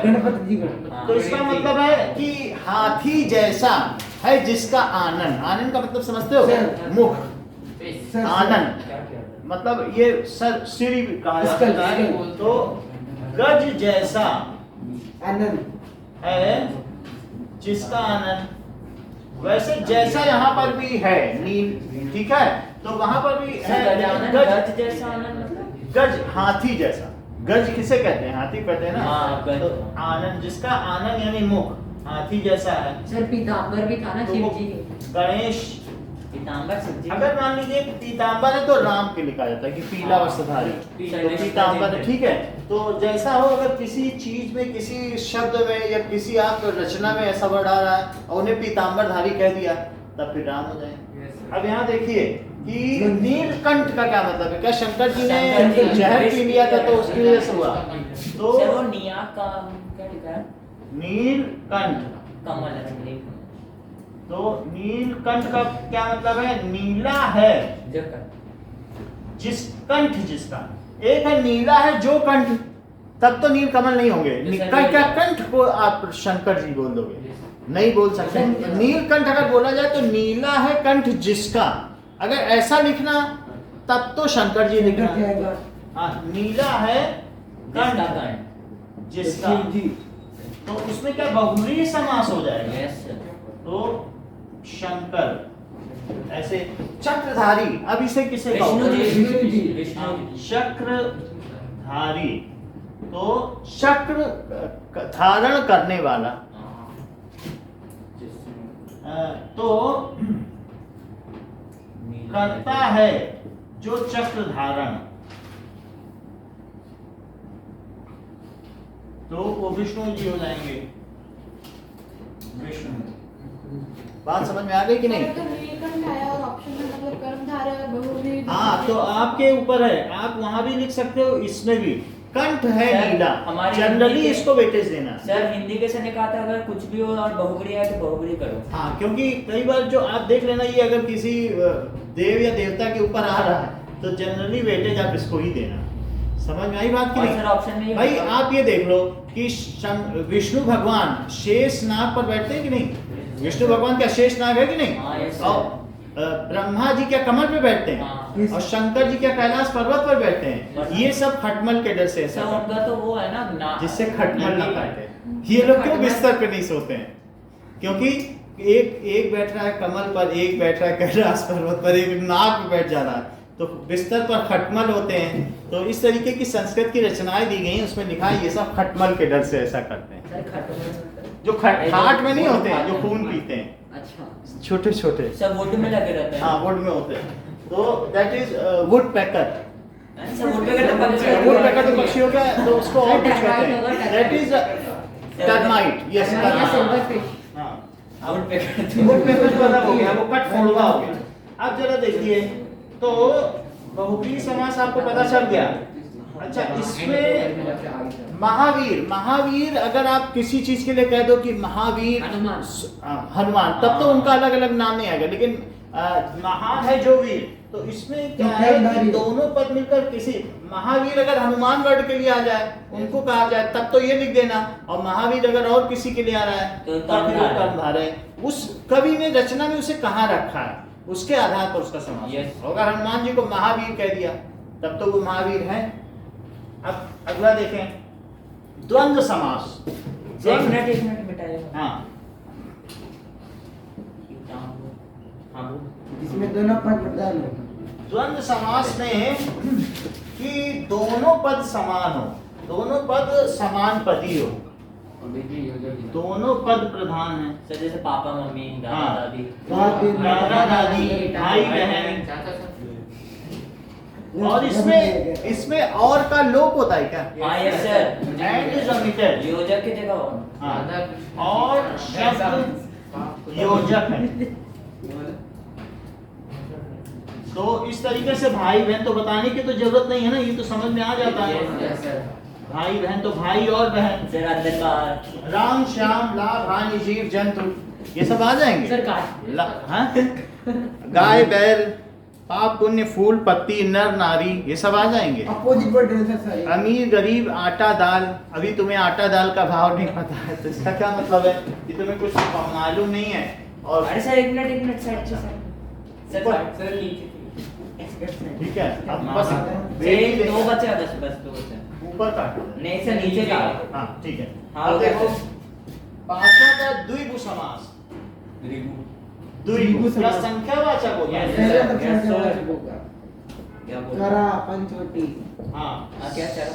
C: गणपति जी का।
B: तो इसका मतलब है कि हाथी जैसा है जिसका आनन। आनन का मतलब समझते हो? मुख। आनन मतलब ये सर सिर भी कहा जाता है। तो गज जैसा
C: आनंद
B: है जिसका आनंद। वैसे जैसा यहाँ पर भी है नील, ठीक है। तो वहां पर भी है
A: गज जैसा आनंद मतलब
B: गज, हाथी जैसा। गज किसे कहते हैं? हाथी कहते हैं ना।
A: हाँ, गज।
B: तो आनंद, जिसका आनंद यानी मुख हाथी जैसा है।
A: सर पीताम्बर भी था ना
B: तो
A: शिव
B: वो
A: जी।
B: गणेश
A: पीताम्बर शिव जी।
B: अगर मान लीजिए पीताम्बर है तो राम के लिखा जाता है कि पीला वस्त्रधारी। तो पीताम्बर है, ठीक है। तो जैसा हो, अगर किसी चीज में, किसी शब्द में या किसी आप रचना में ऐसा वर्ड आ रहा है और उन्हें पीताम्बरधारी कह दिया, तब फिर राम हो जाएंगे। अब यहाँ देखिए कि नीलकंठ का क्या मतलब है? क्या शंकर जी ने जहर पी लिया था तो उसकी वजह से हुआ? तो
A: सर वो निया का क्या लिखा है?
B: नीलकंठ,
A: कमल है नील।
B: तो नीलकंठ का क्या मतलब है? नीला है
A: जकर
B: जिस कंठ जिसका, एक है नीला है जो कंठ, तब तो नील कमल नहीं होंगे। क्या कंठ को आप शंकर जी बोल दोगे? नहीं बोल सकते। नीलकंठ अगर बोला जाए तो नीला है कंठ जिसका, अगर ऐसा लिखना तब तो शंकर जी लिखना। हाँ, नीला है कंठ जिसका, तो उसमें क्या बहुव्रीहि समास हो जाएगा?
A: Yes sir.
B: तो शंकर ऐसे चक्रधारी। अब इसे किसे
A: विष्णु जी,
B: कहोगे?
A: विष्णु जी।
B: चक्रधारी, तो चक्र धारण करने वाला। तो करता है जो चक्र धारण, तो वो विष्णु जी हो जाएंगे। विष्णु, बात समझ में आ गई कि नहीं?
E: नीलकंठ आया और ऑप्शन में मतलब कर्मधारय और बहुव्रीहि।
B: हाँ, तो आपके ऊपर है, आप वहां भी लिख सकते हो, इसमें भी कंठ है
A: सर,
B: नीला,
A: हमारी
B: जनरली
A: हिंदी के-
B: इसको वेटेज देना।
A: सर हिंदी के से ने कहा था अगर कुछ भी हो और बहुव्रीहि है तो बहुव्रीहि करो।
B: हाँ, क्योंकि कई बार जो आप देख लेना, ये अगर किसी देव या देवता के ऊपर आ रहा है तो जनरली वेटेज आप इसको ही देना। समझ में आई बात की
A: और
B: नहीं?
A: सर ऑप्शन में ये
B: भाई
A: बताओ।
B: आप ये देख लो कि विष्णु भगवान शेष नाग पर बैठते हैं कि नहीं? विष्णु भगवान क्या शेष नाग है कि नहीं?
A: हाँ, yes,
B: और ब्रह्मा जी क्या कमल पे बैठते हैं?
A: हाँ।
B: और शंकर जी क्या कैलाश पर्वत पर बैठते हैं? ये सब खटमल के डर से ऐसा
A: सर
B: करते हैं।
A: उनका तो वो है ना
B: जिससे खटमल ना काटे। ये लोग क्यों बिस्तर पे नहीं सोते हैं? क्योंकि एक बैठ रहा है कमल पर, एक बैठ रहा है कैलाश पर्वत पर, एक नाग पे बैठ जा रहा है, तो बिस्तर पर खटमल होते हैं। तो इस तरीके की संस्कृत की रचनाएं दी गई हैं, उसमें लिखा है ये सब खटमल के डर से ऐसा करते हैं।
A: सर खटमल
B: जो खाट में नहीं होते हैं, जो खून पीते हैं,
A: अच्छा
B: छोटे छोटे,
A: सब वोट में लगे रहते हैं।
B: हाँ वुड में होते हैं। तो that is would packer.
A: Sir vote में तो पक्षी है।
B: वुड पैकर तो पक्षी हो गया, तो उसको और कुछ कहते हैं, दैट इज टर्माइट। यस, हाँ,
A: वोट पे
B: वुड पैकर तो अलग हो गया, वो कट फोड़वा हो गया। अब जरा देखिए, तो बहुव्रीहि समास आपको पता चल गया। अच्छा, इसमें महावीर, महावीर अगर आप किसी चीज के लिए कह दो कि महावीर हनुमान, तब तो उनका अलग अलग नाम नहीं आएगा, लेकिन महान है जो वीर, तो इसमें क्या है कि दोनों पद मिलकर किसी, महावीर अगर हनुमान वर्ड के लिए आ जाए, उनको कहा जाए, तब तो ये लिख देना, और महावीर अगर और किसी के लिए आ रहा है
A: तो
B: तब फिर वो कर्मधारय है। उस कवि ने रचना में उसे कहाँ रखा है, उसके आधार पर उसका समास।
A: Yes.
B: अगर हनुमान जी को महावीर कह दिया तब तो वो महावीर है। अब अगला देखें, द्वंद्व समास।
A: एक मिनट मिटाइएगा।
B: हाँ,
A: हाँ
C: इसमें दोनों पद प्रधान हो।
B: द्वंद्व समास में कि दोनों पद समान हो, दोनों पद समान पदी हो, दोनों पद प्रधान है।
A: सर जैसे पापा मम्मी दादा
B: हाँ।
A: दादी।
B: दादा दादी, भाई बहन, और इसमें और का लोप होता है क्या?
A: हाँ yes sir.
B: And is omitted.
A: योजक की जगह हो।
B: हाँ, और शब्द योजक है। तो इस तरीके से भाई बहन तो बताने की तो जरूरत नहीं है ना, ये तो समझ में आ जाता है।
A: Yes sir.
B: भाई बहन तो भाई और बहन,
A: सर अंदर बाहर।
B: राम श्याम लाभ हानि जीव जंतु, ये सब आ जाएंगे।
A: सर काट।
B: हाँ? गाय बैल, पाप पुण्य फूल पत्ती नर नारी, ये सब आ जाएंगे।
C: अपोजिट वर्ड है सर सारे।
B: अमीर गरीब आटा दाल, अभी तुम्हें आटा दाल का भाव नहीं पता है तो इसका क्या मतलब है कि तुम्हें कुछ मालूम नहीं है। और
A: अरे सर एक मिनट साइड से सर सर नीचे
B: ठीक है, अब बस
A: एक दो बचे बस दो बचे।
B: ऊपर काटो।
A: नहीं सर नीचे का।
B: हाँ ठीक है।
A: हाँ,
B: अब देखो
A: कैसे?
B: पांचवा का द्विगु समास। द्विगु क्या संख्यावाचक होता है?
A: Yes, sir.
C: क्या करा पंचवटी।
B: हाँ,
A: क्या चला?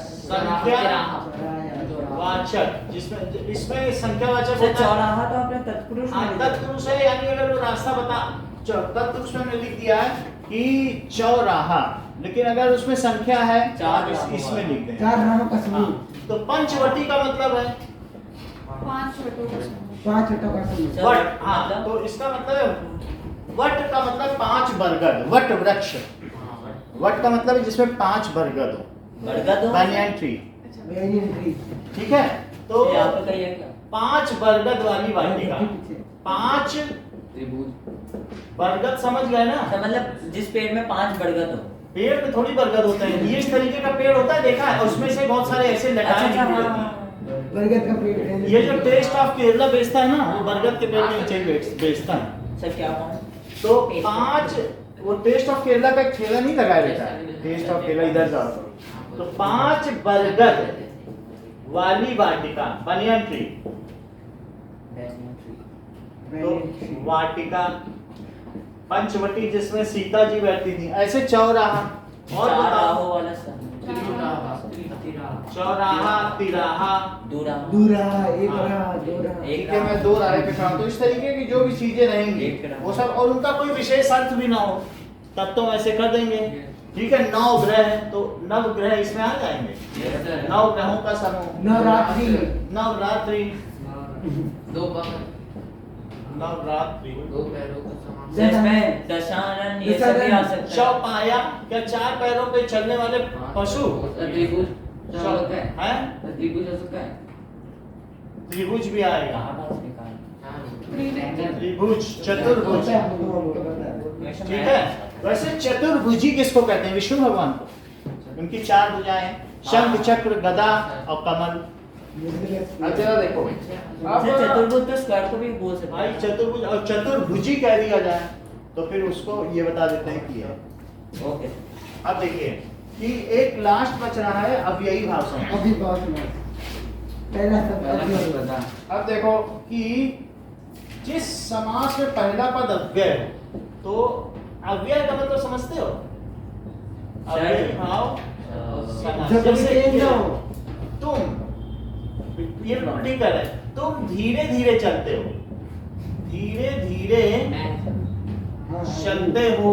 B: संख्यावाचक, जिसमें इसमें संख्यावाचक
A: सर
B: होता है।
A: चौराहा तो आपने तत्पुरुष में लिखा।
B: तत्पुरुष है, यानी अगर वो रास्ता बता, तत्पुरुष में लिख दिया है कि चौराहा, लेकिन अगर उसमें संख्या है तो आप इसमें लिख दें।
C: चार नामों का समूह।
B: हाँ, तो पंचवटी का मतलब है
E: 5 छठों का समूह।
C: 5 छठों का समूह।
A: Sir,
B: what. हाँ,
A: मतलब?
B: तो इसका मतलब है वट का मतलब 5 बरगद, वट वृक्ष। वट का मतलब है जिसमें 5 बरगद हो,
A: बरगद हो,
B: banyan tree,
C: banyan tree।
B: ठीक है। तो
A: ये आप बताइए क्या
B: 5 बरगद वाली वाटिका, 5
D: त्रिभुज।
B: बरगद समझ गए ना?
A: तो मतलब जिस पेड़ में 5 बरगद हो।
B: पेड़ में थोड़ी बरगद होते हैं, ये इस तरीके का पेड़ होता है, देखा है? उसमें से बहुत सारे ऐसे लटाएं
A: अच्छा,
B: निकली
A: हाँ,
B: होती हैं।
A: हाँ।
C: बरगद का पेड़ है।
B: ये जो टेस्ट ऑफ केरला बेचता है ना, वो बरगद के पेड़ के नीचे ही बेचता है।
A: सर क्या कौन?
B: तो 5 वो टेस्ट ऑफ केरला का एक ठेला नहीं लगाया रहता है, टेस्ट ऑफ केरला इधर जाओ तो 5 बरगद वाली वाटिका, बनियन ट्री। तो वाटिका पंचवटी जिसमें सीता जी बैठती थी, ऐसे चौराहा और
A: चार
B: बताओ।
A: राहों वाला सर।
B: चौराहा, तिराहा,
A: दूराहा।
C: दूरा, एक रहा, दो रहा।
A: एक
B: ठीक है, मैं 2 राहे पे खड़ा हूं। तो इस तरीके की जो भी चीजें रहेंगी
A: एक राह।
B: वो सब, और उनका कोई विशेष अर्थ भी ना हो तब तो ऐसे कर देंगे। ठीक है, 9 ग्रह है तो नव ग्रह इसमें आ जाएंगे, 9 ग्रहों का समूह।
C: नवरात्रि।
B: नवरात्रि,
D: दो पग,
B: नवरात्रि।
D: 2 पैरों का समान।
A: जिसमें दशानन ये सब भी आ सकता है।
B: चौपाया, क्या 4 पैरों पे चलने वाले पशु?
D: त्रिभुज हो सकता है।
B: हैं?
D: त्रिभुज हो सकता है।
B: त्रिभुज भी आएगा,
A: कहाँ पास निकाल?
B: त्रिभुज, चतुर्भुज। ठीक है, वैसे चतुर्भुजी किसको कहते हैं? विष्णु भगवान को। उनकी 4 भुजाएं हैं, शंख, चक्र, गदा और कमल। अब जरा देखो,
A: सर चतुर्भुज तो स्क्वायर को भी बोल सकते
B: भाई
A: हैं।
B: चतुर्भुज और चतुर्भुजी कह दिया जाए तो फिर उसको ये बता देते हैं कि है।
A: ओके।
B: अब देखिए कि एक लास्ट बच रहा है अव्ययी भाषण।
C: अभी बहुत सुना। पहला सब अव्यय
D: बता।
B: अब देखो कि जिस समास में पहला पद अव्यय हो, तो अव्यय का मतलब समझते हो? अव्ययी भाव समास।
C: जब
B: जैसे
C: भी
B: ये,
C: हो।
B: तुम, ये बिल्कुल ठीक है, तुम धीरे धीरे चलते हो, धीरे धीरे चलते हो,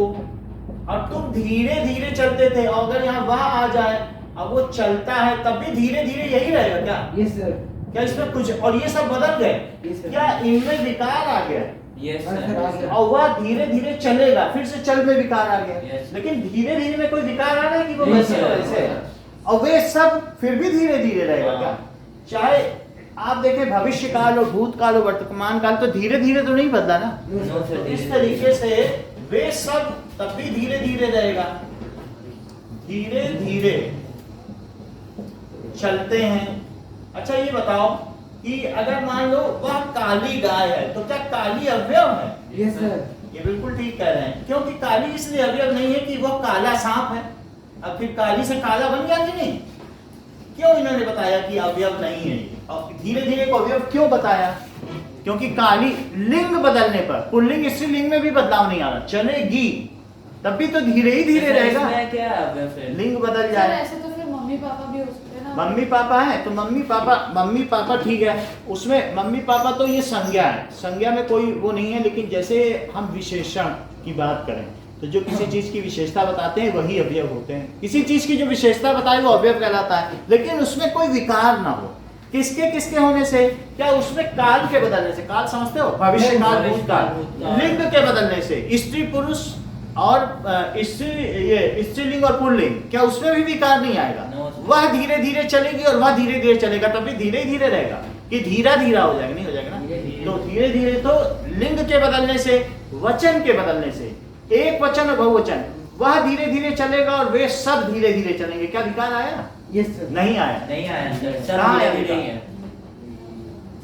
B: और तुम धीरे धीरे चलते थे, और अगर यहाँ वह आ जाए अब वो चलता है तब भी धीरे धीरे यही रहेगा क्या?
C: Yes sir.
B: क्या इसमें कुछ, और ये सब बदल गए
C: Yes, sir.
B: क्या? इनमें विकार आ गया
A: यस
C: हाँ,
A: सर।
C: सर।
B: और वह धीरे धीरे चलेगा, फिर से चल में विकार आ गया।
A: Yes.
B: लेकिन धीरे धीरे में कोई विकार आ रहा है कि वो
A: नहीं,
B: वैसे
A: sir.
B: वैसे है? और वे सब फिर भी धीरे धीरे रहेगा क्या? चाहे आप देखें भविष्य काल और भूतकाल और वर्तमान काल, तो धीरे धीरे तो नहीं बदला ना।
A: नो
B: तो
A: सर।
B: इस तरीके से वे सब तब भी धीरे धीरे रहेगा, धीरे धीरे चलते हैं। अच्छा ये बताओ कि अगर मान लो वह काली गाय है तो क्या काली अवयव है?
C: Yes sir.
B: ये बिल्कुल ठीक कह रहे हैं, क्योंकि काली इसलिए अवयव नहीं है कि वह काला सांप है। अब फिर काली से काला बन गया कि नहीं? क्यों इन्होंने बताया कि अवयव नहीं है? और धीरे धीरे को अवयव क्यों बताया? क्योंकि काली लिंग बदलने पर, पुल्लिंग स्त्रीलिंग में भी बदलाव नहीं आ रहा, चलेगी तब भी तो धीरे ही धीरे रहेगा।
A: इसमें क्या है अब फिर?
B: लिंग बदल
E: सर
B: जाए।
E: ऐसे तो फिर मम्मी पापा भी हो सकते हैं ना।
B: मम्मी पापा है तो मम्मी पापा ठीक है, उसमें मम्मी पापा तो ये संज्ञा है, संज्ञा में कोई वो नहीं है। लेकिन जैसे हम विशेषण की बात करें तो जो किसी चीज की विशेषता बताते हैं वही अवयव होते हैं। किसी चीज की जो विशेषता बताए वो अवयव कहलाता है, लेकिन उसमें कोई विकार ना हो। किसके किसके होने से? क्या उसमें काल के बदलने से? काल समझते हो? भविष्य काल, भूतकाल। लिंग के बदलने से, स्त्री पुरुष और स्त्रीलिंग और पुल्लिंग, क्या उसमें भी विकार नहीं आएगा? वह धीरे धीरे चलेगी और वह धीरे धीरे चलेगा, तब भी धीरे धीरे रहेगा कि धीरा धीरा हो जाएगा? नहीं हो जाएगा ना। तो धीरे धीरे तो लिंग के बदलने से, वचन के बदलने से, एक वचन और बहुवचन, वह धीरे धीरे चलेगा और वे सब धीरे धीरे चलेंगे। क्या विकार आया?
C: Yes sir.
B: नहीं आया।
A: नहीं आया सर। सर
B: कहाँ
A: धीरे
B: आएगा?
A: धीरे ही है।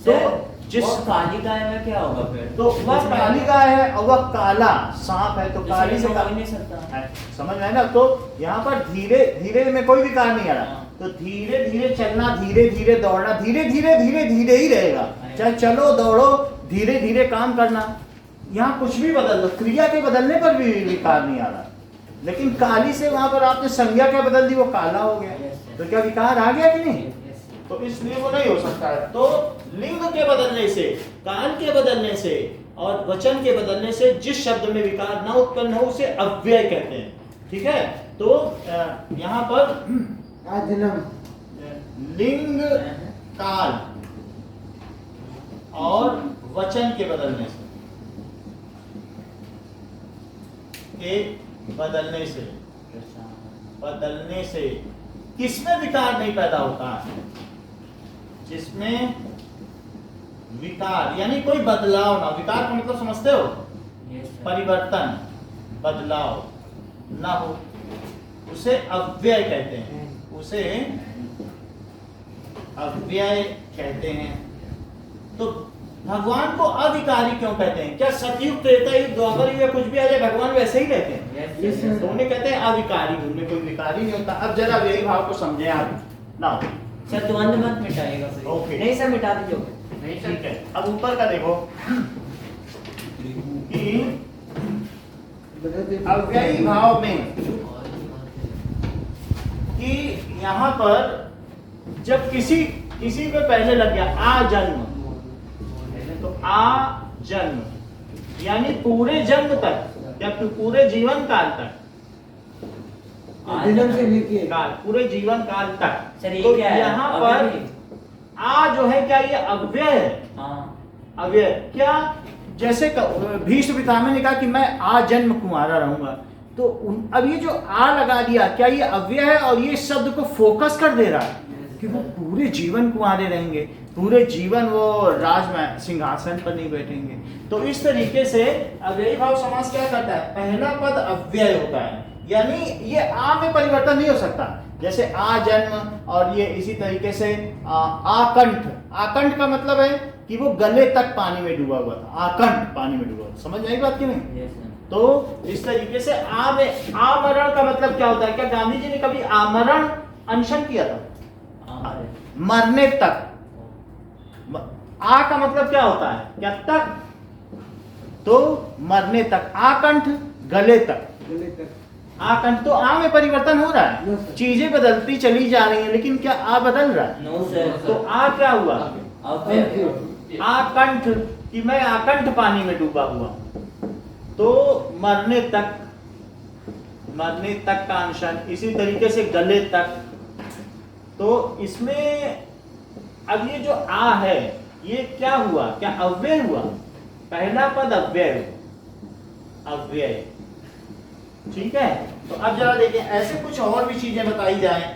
B: तो
A: सर,
B: जिस
A: वो काली गाय में क्या होगा फिर?
B: तो वह काली गाय है और वह काला सांप है, तो काली से
A: हो ही नहीं सकता।
B: है, समझ में आया ना? तो यहाँ पर धीरे धीरे में कोई विकार नहीं आ रहा, तो धीरे धीरे चलना, धीरे धीरे दौड़ना, धीरे धीरे धीरे धीरे ही रहेगा। चाहे चलो दौड़ो, धीरे धीरे काम करना, यहाँ कुछ भी बदल दो, क्रिया के बदलने पर भी विकार नहीं आ रहा। लेकिन काली से वहां पर आपने संज्ञा क्या बदल दी, वो काला हो गया, तो क्या विकार आ गया कि नहीं? तो इसलिए वो नहीं हो सकता है। तो लिंग के बदलने से, काल के बदलने से और वचन के बदलने से जिस शब्द में विकार न उत्पन्न हो उसे अव्यय कहते हैं। ठीक है, तो यहाँ पर
C: आज जन्म
B: लिंग, काल और वचन के बदलने से, के बदलने से, बदलने से किसमें विकार नहीं पैदा होता है? जिसमें विकार यानी कोई बदलाव ना, विकार का मतलब समझते हो? परिवर्तन, बदलाव ना हो, उसे अव्यय कहते हैं, उसे अव्यय कहते हैं। तो भगवान को अविकारी क्यों कहते हैं? क्या सतयुग, त्रेता युग, द्वापर युग या कुछ भी आ जाए भगवान वैसे ही रहते हैं? तो उन्हें कहते हैं अविकारी, उनमें कोई विकारी नहीं होता। अब जरा अव्ययी भाव को समझे आप ना।
A: सर द्वंद मत मिटाएगा फिर।
B: ओके।
A: नहीं सर मिटा दीजिए।
D: नहीं सर।
B: ठीक है, अब ऊपर का देखो कि अव्ययी भाव में कि यहाँ पर जब किसी को पहले लग गया आ जन्म, तो आ जन्म यानी पूरे जन्म तक या फिर पूरे जीवन काल तक,
C: जन्म से लेके
B: काल, पूरे जीवन काल तक।
A: सर ये
B: तो
A: क्या है?
B: यहाँ पर आ जो है क्या ये अव्यय है?
A: हाँ।
B: अव्यय क्या? जैसे भीष्म पितामह ने कहा कि मैं आजन्म कुंवारा रहूंगा, तो अब ये जो आ लगा दिया, क्या ये अव्यय है? और ये शब्द को फोकस कर दे रहा है कि वो पूरे जीवन कुंवारे रहेंगे, पूरे जीवन वो राज में सिंहासन पर नहीं बैठेंगे। तो इस तरीके से अव्ययी भाव समास क्या करता है? पहला पद अव्यय होता है, यानी ये आ में परिवर्तन नहीं हो सकता। जैसे आ जन्म और ये इसी तरीके से आकंठ, आकंठ का मतलब है कि वो गले तक पानी में डूबा हुआ था, आकंठ पानी में डूबा। समझ आई बात कि नहीं?
A: Yes sir.
B: तो इस तरीके से आ में आमरण का मतलब क्या होता है? क्या गांधी जी ने कभी आमरण अनशन किया था? मरने तक। आ का मतलब क्या होता है? क्या तक? तो मरने तक। आकंठ गले तक, आकंठ तो आ में परिवर्तन हो रहा है, चीजें बदलती चली जा रही हैं, लेकिन क्या आ बदल रहा है?
A: No sir.
B: तो आ क्या हुआ?
A: अव्यय।
B: आकंठ कि मैं आकंठ पानी में डूबा हुआ, तो मरने तक, मरने तक का अनशन। इसी तरीके से गले तक। तो इसमें अब ये जो आ है ये क्या हुआ? क्या अव्यय हुआ? पहला पद अव्यय हुआ, अव्यय। ठीक है, तो अब जरा देखिए ऐसे कुछ और भी चीजें बताई जाए,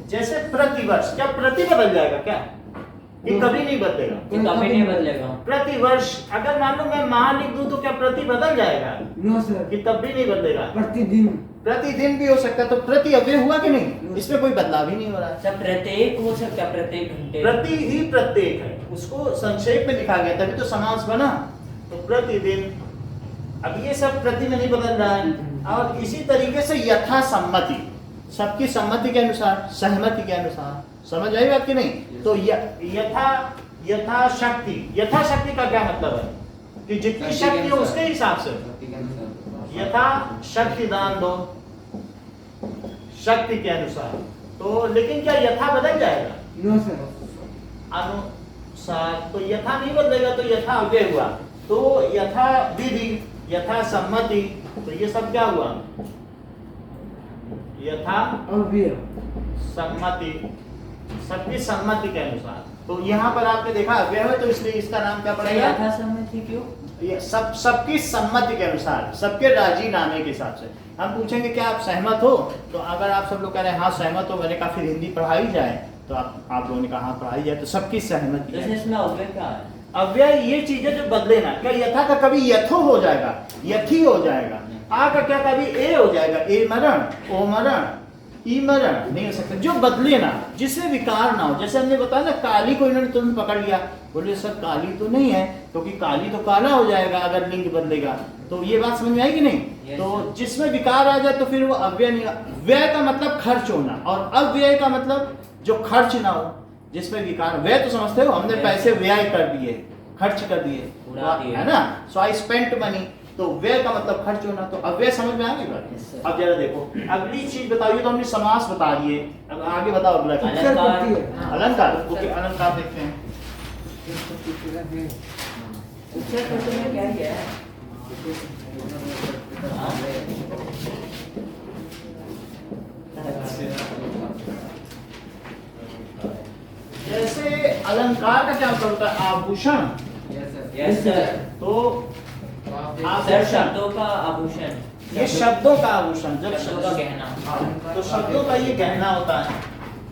B: जैसे प्रतिवर्ष। क्या प्रति बदल जाएगा? क्या ये कभी नहीं बदलेगा?
A: ये कभी नहीं बदलेगा।
B: प्रतिवर्ष अगर मान लो मैं माह लिख दूं तो क्या प्रति बदल जाएगा?
C: नो सर,
B: कि तब भी नहीं बदलेगा?
C: प्रतिदिन,
B: प्रतिदिन भी हो सकता है। तो प्रति अव्यय हुआ कि नहीं? इसमें कोई बदलाव ही नहीं हो रहा है।
A: सर प्रत्येक हो सकता है, प्रत्येक घंटे।
B: प्रति ही प्रत्येक है, उसको संक्षेप में लिखा गया तभी तो समास बना। तो प्रतिदिन, अब ये सब प्रति में नहीं बदल रहा है। और इसी तरीके से यथा सम्मति, सबकी सम्मति के अनुसार, सहमति के अनुसार। समझ आई बात कि नहीं? तो यथा शक्ति, यथा शक्ति का क्या मतलब है? कि जितनी शक्ति हो उसके हिसाब से। यथा शक्ति दान दो, शक्ति के अनुसार। तो लेकिन क्या यथा बदल जाएगा?
C: नो सर,
B: अनुसार। तो यथा नहीं बदलेगा, तो यथा अव्यय हुआ। तो यथा विधि, यथा सम्मति, तो ये सब क्या हुआ? यथा
C: अव्यय,
B: सम्मति, सबकी सम्मति के अनुसार। तो यहाँ पर आपने देखा अव्यय है, तो इसलिए इसका नाम क्या पड़ेगा?
A: यथा सम्मति क्यों?
B: ये सबकी सम्मति के अनुसार, सबके राजी नामे के हिसाब से। हम पूछेंगे क्या आप सहमत हो? तो अगर आप सब लोग कह रहे हैं हाँ सहमत हो, मैंने कहा फिर हिंदी पढ़ाई जाए, तो आप लोगों ने कहा हाँ पढ़ाई जाए, तो सबकी सहमति
A: तो
B: है।
A: इसमें अव्यय क्या है?
B: अव्यय ये चीजें जो बदले ना, क्या यथा का कभी यथो हो जाएगा, यथी हो जाएगा। आ का क्या कभी ए हो जाएगा, ए मरण, ओ मरण, ई मरण नहीं हो सकता। जो बदले ना, जिससे विकार ना हो। जैसे हमने बताया ना, काली को इन्होंने तुरंत पकड़ लिया, बोले सर काली तो नहीं है, क्योंकि काली तो काला हो जाएगा अगर लिंग बदलेगा। तो ये बात समझ में आएगी नहीं? तो जिसमें विकार आ जाए तो फिर वो अव्यय नहीं। व्यय का मतलब खर्च होना, और अव्यय का मतलब जो खर्च ना हो, जिसमें विकार। व्यय तो समझते हो, हमने पैसे व्यय कर दिए, खर्च कर दिए, है ना? सो आई स्पेंट मनी। तो व्यय का मतलब खर्च होना। तो अव्यय समझ में आ गई बात? अब जरा देखो अगली चीज बताइए। तो हमने समास बता दिए, अब आगे बताओ अगला चीज। अलंकार। ओके, अलंकार देखते हैं।
A: उपसर्ग तो तुमने क्या किया है?
B: जैसे अलंकार का क्या मतलब होता है? आभूषण।
A: Yes sir.
B: तो
A: सर शब्दों का आभूषण।
B: ये शब्दों का आभूषण, जब
A: शब्दों का गहना।
B: हाँ, तो शब्दों का ये गहना होता है,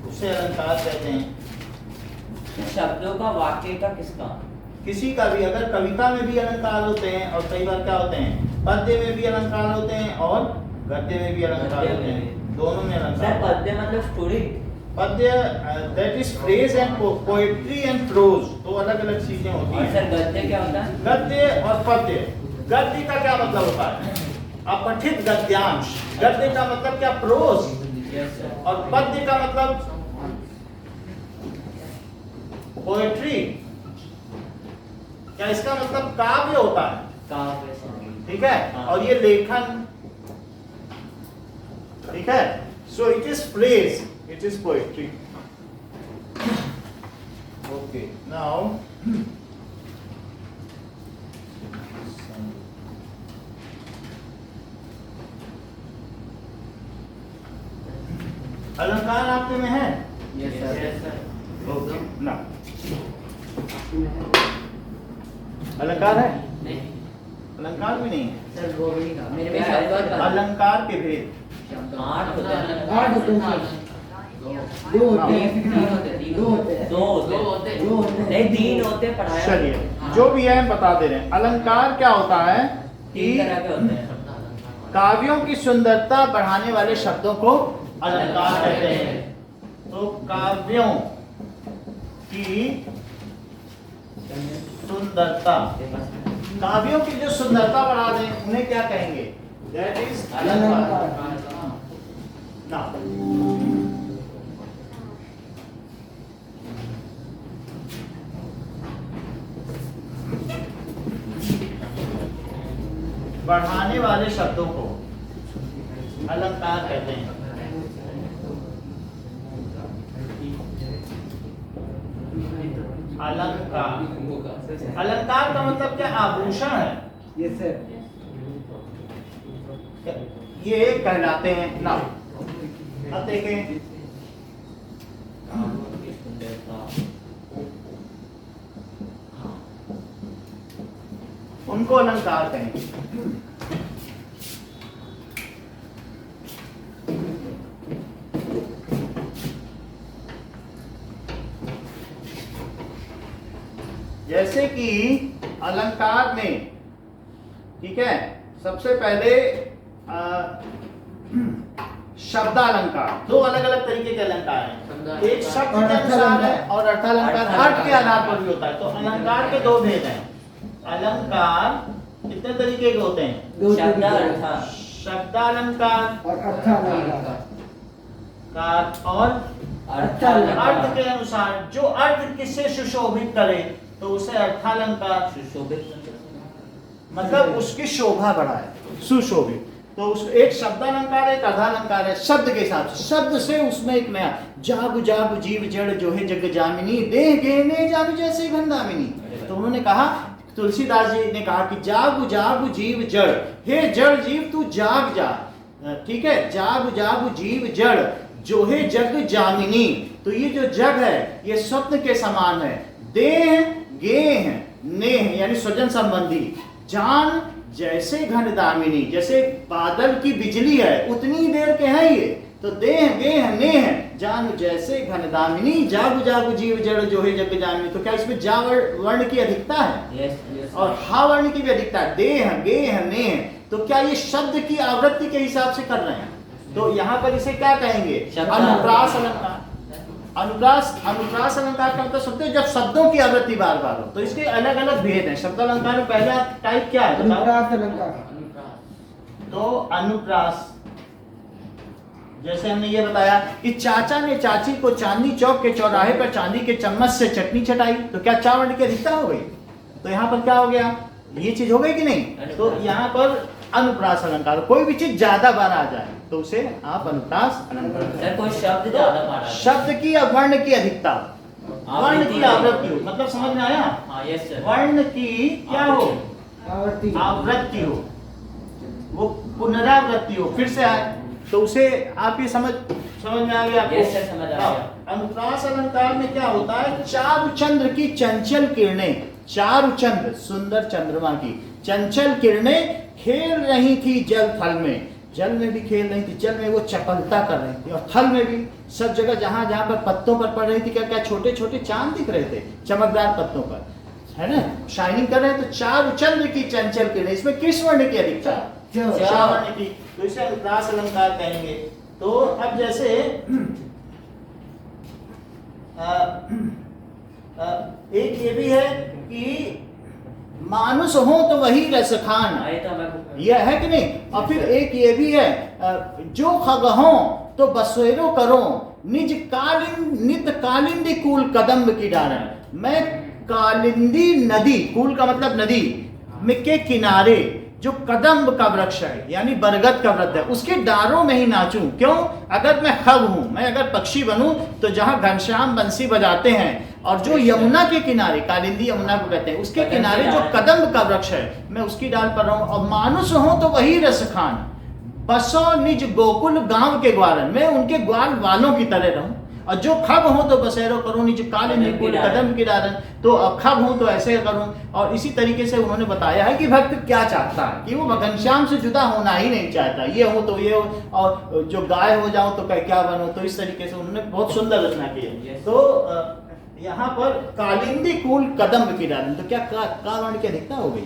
B: उसे अलंकार कहते हैं।
A: शब्दों का, वाक्य का, किसका?
B: किसी का भी, अगर कविता में भी अलंकार होते हैं और कई बार क्या होते हैं, पद्य में भी अलंकार होते हैं और गद्य में भी अलंकार होते हैं, दोनों में
A: सर
B: अलंकार।
A: पद्य मतलब स्टोरी।
B: पद्य that is phrase and poetry and prose, दो अलग अलग चीजें होती
A: और
B: हैं।
A: सर गद्य क्या होता है?
B: गद्य और पद्य, गद्य का क्या मतलब होता है? अपठित गद्यांश। गद्य का मतलब क्या? प्रोज।
A: Yes sir.
B: और पद्य का मतलब पोएट्री। क्या इसका मतलब काव्य होता है?
A: काव्य संगीत।
B: ठीक है।
A: हाँ।
B: और ये लेखन, ठीक है। So it is phrase, it is poetry. Okay, now अलंकार आपके में है?
D: Yes
A: yes
D: sir.
A: Sir.
B: Okay ना, अलंकार है?
D: नहीं
B: अलंकार भी नहीं है।
D: सर वो भी नहीं था
A: मेरे में शब्द और पद्य।
B: अलंकार के भेद।
A: आठ होते हैं।
C: आठ होते हैं। दो होते हैं,
D: तीन होते हैं,
C: दो होते हैं,
A: दो होते हैं।
C: दो होते हैं।
A: नहीं, तीन होते हैं, पढ़ाया।
B: चलिए, जो भी है बता दे रहे हैं। अलंकार क्या होता है कि
A: तीन तरह के होते हैं।
B: काव्यों की सुंदरता बढ़ाने वाले शब्दों को अलंकार कहते हैं। तो काव्यों की सुंदरता, काव्यों की जो सुंदरता बढ़ा दें उन्हें क्या कहेंगे? दैट इज अलंकार। ना, बढ़ाने वाले शब्दों को अलंकार कहते हैं। अलंकार, अलंकार का मतलब क्या? आभूषण है।
C: Yes sir.
B: ये कहलाते हैं ना। अब देखें, उनको अलंकार कहेंगे। जैसे कि अलंकार में, ठीक है, सबसे पहले शब्दालंकार। दो अलग अलग तरीके के अलंकार हैं, एक शब्द के अनुसार है और अर्थालंकार अर्थ के आधार पर भी होता है। तो अलंकार के दो भेद हैं। अलंकार कितने तरीके के होते हैं?
C: दो
A: शब्द
C: तरीके।
A: अर्थ।
C: और
B: शब्दालंकार और अर्थ के अनुसार, जो अर्थ किससे सुशोभित करे तो उसे अर्थालंकार,
A: सुशोभित
B: मतलब उसकी शोभा बढ़ाए, सुशोभित। तो उस एक शब्दालंकार है, एक अर्धालंकार है। शब्द के हिसाब से, शब्द से उसमें एक नया, जागु जागु जीव जड़ जो है जग जामिनी, देह गेने जागु जैसे घनदामिनी। तो उन्होंने कहा, तुलसीदास जी ने कहा कि जागु जागु जीव जड़, हे जड़ जीव तू जाग जा, ठीक है। जागु जागु जीव जड़ जो है जग जामिनी। तो ये जो जग है ये स्वप्न के समान है। देह गेह नेह यानी स्वजन संबंधी, जान जैसे घन दामिनी, जैसे बादल की बिजली है उतनी देर के है ये। तो देह गेह नेह जान जैसे घन दामिनी, जागु जागु जीव जड़ जो है जग जामिनी। तो क्या इसमें जा वर्ण की अधिकता है?
A: यस।
B: और हा वर्ण की भी अधिकता है। देह गेह नेह, तो क्या ये शब्द की आवृत्ति के हिसाब से कर रहे हैं? तो यहाँ पर इसे क्या कहेंगे? अनुप्रास अलंकार। अनुप्रास अलंकार का मतलब शब्द जब शब्दों की आवृत्ति बार बार हो। तो इसके अलग अलग भेद हैं। शब्द अलंकार में पहला टाइप क्या है बताओ?
C: अनुप्रास अलंकार।
B: तो अनुप्रास, जैसे हमने ये बताया कि चाचा ने चाची को चांदनी चौक के चौराहे पर चांदी के चम्मच से चटनी चटाई, तो क्या चा वर्ण की अधिकता हो गई? तो यहाँ पर क्या हो गया? ये चीज हो गई कि नहीं? तो यहाँ पर अनुप्रास अलंकार, कोई भी चीज ज्यादा बार आ जाए तो उसे आप अनुप्रास अलंकार।
A: सर कोई शब्द ज्यादा बार
B: शब्द की वर्ण की अधिकता, वर्ण की आवृत्ति हो, मतलब समझ में आया?
A: हाँ यस सर।
B: वर्ण की क्या हो?
C: आवृत्ति।
B: आवृत्ति हो, वो पुनरावृत्ति हो, फिर से आए, तो उसे आप ये समझ में आ गया आपको?
A: यस सर, समझ आ गया।
B: अनुप्रास अलंकार में क्या होता है? चारु चंद्र की चंचल किरणें चारु चंद्र सुंदर चंद्रमा की, चंचल किरणें खेल रही थी जल थल में, जल में भी खेल रही थी, जल में वो चपलता कर रही थी और थल में भी सब जगह जहां जहां पर पत्तों पर पड़ रही थी, क्या क्या छोटे छोटे चांद दिख रहे थे चमकदार पत्तों पर, है ना, शाइनिंग कर रहे हैं। तो चारु चंद्र की चंचल किरणें, इसमें किस वर्ण की अधिकता? चा वर्ण की, तो इसे अनुप्रास अलंकार कहेंगे। तो अब जैसे एक ये भी है कि मानुष हो तो वही रस खान, यह है कि नहीं। और फिर एक ये भी है, जो खग हो तो बसेरो करो, निज नित कालिंदी कूल कदम्ब की डारण। मैं कालिंदी नदी, कूल का मतलब नदी में के किनारे जो कदम्ब का वृक्ष है यानी बरगद का वृक्ष है, उसके डारों में ही नाचूं। क्यों? अगर मैं खग हूं, मैं अगर पक्षी बनूं, तो जहां घनश्याम बंसी बजाते हैं और जो यमुना के किनारे, कालिंदी यमुना को कहते हैं, उसके किनारे जो कदम्ब का वृक्ष है, मैं उसकी डाल पर रहूं। और मानुष हो तो वही रस खान, बसो निज गोकुल गांव के ग्वालन, मैं उनके ग्वाल वालों की तरह रहूं। और जो खग हो तो बसेरो करूं, निज कालिंदी कूल कदम्ब की डालन, तो खग हूं तो ऐसे करूं। और इसी तरीके से उन्होंने बताया है कि भक्त क्या चाहता है, कि वो घनश्याम से जुदा होना ही नहीं चाहता, ये हो तो ये हो, और जो गाय हो जाऊं तो क्या बनो। तो इस तरीके से उन्होंने बहुत सुंदर रचना की है। तो यहाँ पर कालिंदी कूल कदम्ब की डालन, तो क्या का वर्ण की अधिकता हो गई?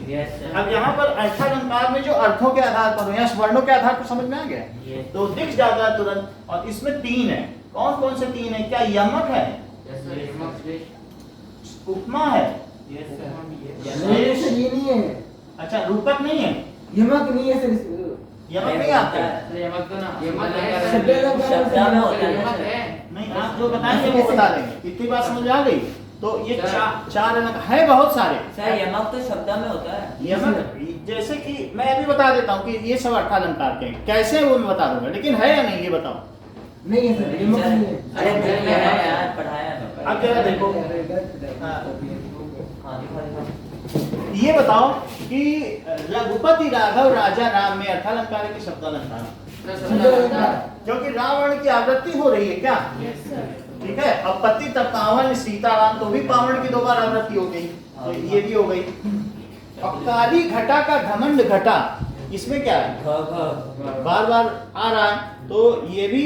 B: अब यहाँ पर अर्थालंकार में जो अर्थों के आधार पर, यहाँ वर्णों के आधार पर समझ में आ गया, तो दिख जाता है तुरंत। और इसमें 3 है, कौन कौन से 3 है? क्या यमक है, उपमा है,
C: ये नहीं है,
B: अच्छा रूपक नहीं है,
C: यमक नहीं है सर,
B: यमक नहीं आता है,
D: यमक तो ना,
A: शब्द में होता है।
B: नहीं आप जो बताएंगे वो बता देंगे। इतनी बात समझ आ गई? तो ये चार अलग है, बहुत सारे।
A: सर यमक तो शब्द में होता है।
B: यमक जैसे कि मैं अभी बता देता हूँ कि ये सब अर्थालंकार के कैसे, वो मैं बता दूंगा, लेकिन है या नहीं ये बताओ।
C: नहीं है सर, यमक नहीं है।
A: अरे घर में है यार, पढ़ाया है।
B: अब जरा देखो,
A: हाँ दिखा।
B: ये बताओ कि रघुपति राघव राजा राम में अर्थालंकार है कि शब्दालंकार? क्योंकि रावण की आवृत्ति हो रही है क्या? ठीक है। अब पति तब पावन सीताराम, तो भी पावन की 2 बार आवृत्ति हो गई, तो ये भी हो गई। अब काली घटा का घमंड घटा, इसमें क्या है? बार बार आ रहा है, तो ये भी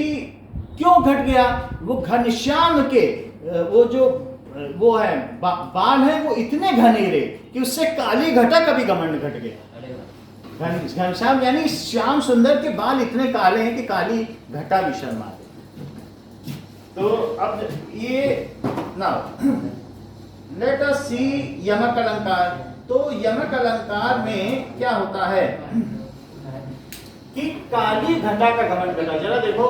B: क्यों घट गया? वो घनश्याम के वो जो वो है बाल है, वो इतने घनेरे कि उससे काली घटा का भी घमंड घट गया। घनश्याम यानी श्याम सुंदर के बाल इतने काले हैं कि काली घटा भी शर्मा दे। तो अब ये नाउ लेट अस सी यमक अलंकार। तो यमक अलंकार में क्या होता है कि काली घटा का घमंड घटा। जरा देखो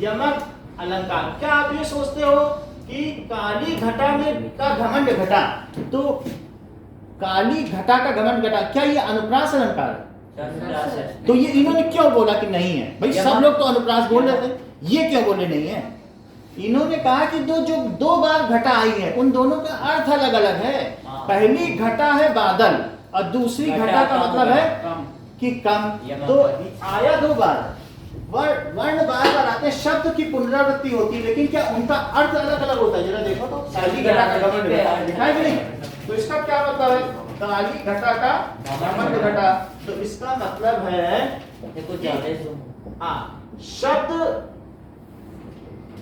B: यमक अलंकार, क्या आप ये सोचते हो कि काली घटा में का घमंड घटा, तो काली घटा का घमंड घटा, क्या ये अनुप्रास अलंकार है? तो ये इन्होंने क्यों बोला कि नहीं है? भाई सब लोग तो अनुप्रास बोल रहे थे, ये क्यों बोले नहीं है? इन्होंने कहा कि जो 2 बार घटा आई है, उन दोनों का अर्थ अलग अलग है। पहली घटा है बादल और दूसरी घटा का मतलब है कि कम। तो आया 2 बार, वर्ण बार बार आते हैं, शब्द की पुनरावृत्ति होती है, लेकिन क्या उनका अर्थ अलग अलग होता है? जरा देखो तो काली घटा का घमंड घटा दिखाई कि नहीं? तो इसका क्या मतलब है? काली घटा का घमंड घटा, तो इसका मतलब है शब्द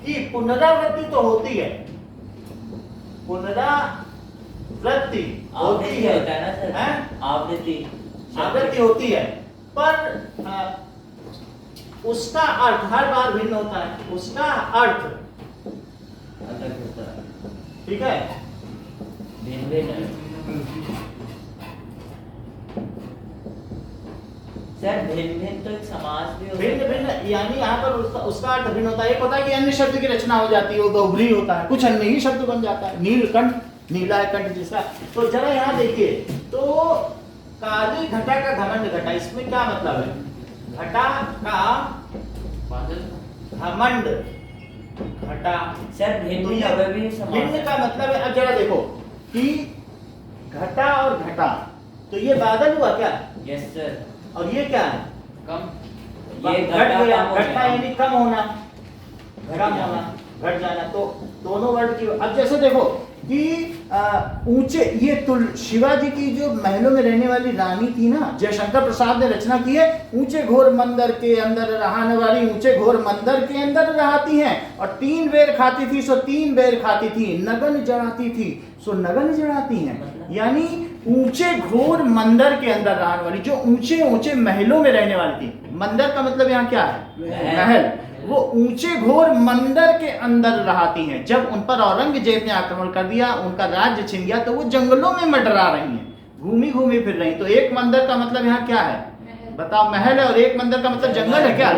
B: की पुनरावृत्ति तो होती है, पुनरावृत्ति होती है, आवृत्ति होती है, पर उसका अर्थ हर बार भिन्न होता है, उसका अर्थ
A: अलग होता है।
B: ठीक है,
A: भिन्न सर, भिन्न तो एक समास भी होता है।
B: भिन्न यानी यहाँ पर उसका अर्थ भिन्न होता है। एक होता है कि अन्य शब्द की रचना हो जाती है, वो बहुब्री होता है, कुछ अन्य ही शब्द बन जाता है, नीलकंठ, नीला कंठ जिसका। तो जरा यहाँ देखिए, तो काली घटा का घमंड घटा, इसमें क्या मतलब है? घटा का घमंड घटा,
A: सर
B: भिन्न का मतलब है। अब जरा देखो कि घटा और घटा, तो ये बादल हुआ क्या?
A: Yes sir.
B: और ये क्या है?
D: कम।
B: ये घट गया, घटना यानी कम होना, कम होना, घट जाना। तो दोनों वर्ड की। अब जैसे देखो कि ऊंचे ये शिवाजी की जो महलों में रहने वाली रानी थी ना, जयशंकर प्रसाद ने रचना की है, ऊंचे घोर मंदिर के अंदर रहने वाली ऊंचे घोर मंदिर के अंदर रहती हैं, और 3 बेर खाती थी सो 3 बेर खाती थी, नगन जड़ाती थी सो नगन जड़ाती हैं। यानी ऊंचे घोर मंदिर के अंदर रहने वाली, जो ऊंचे ऊंचे महलों में रहने वाली थी। मंदिर का मतलब यहाँ क्या है? महल। वो ऊंचे घोर मंदिर के अंदर रहती हैं। जब उन पर औरंगजेब ने आक्रमण कर दिया, उनका राज्य छिन गया, तो वो जंगलों में मंडरा रही हैं, घूमी घूमी फिर रही। तो एक मंदिर का मतलब यहाँ क्या है? बताओ, महल है, और एक मंदिर का मतलब जंगल है क्या?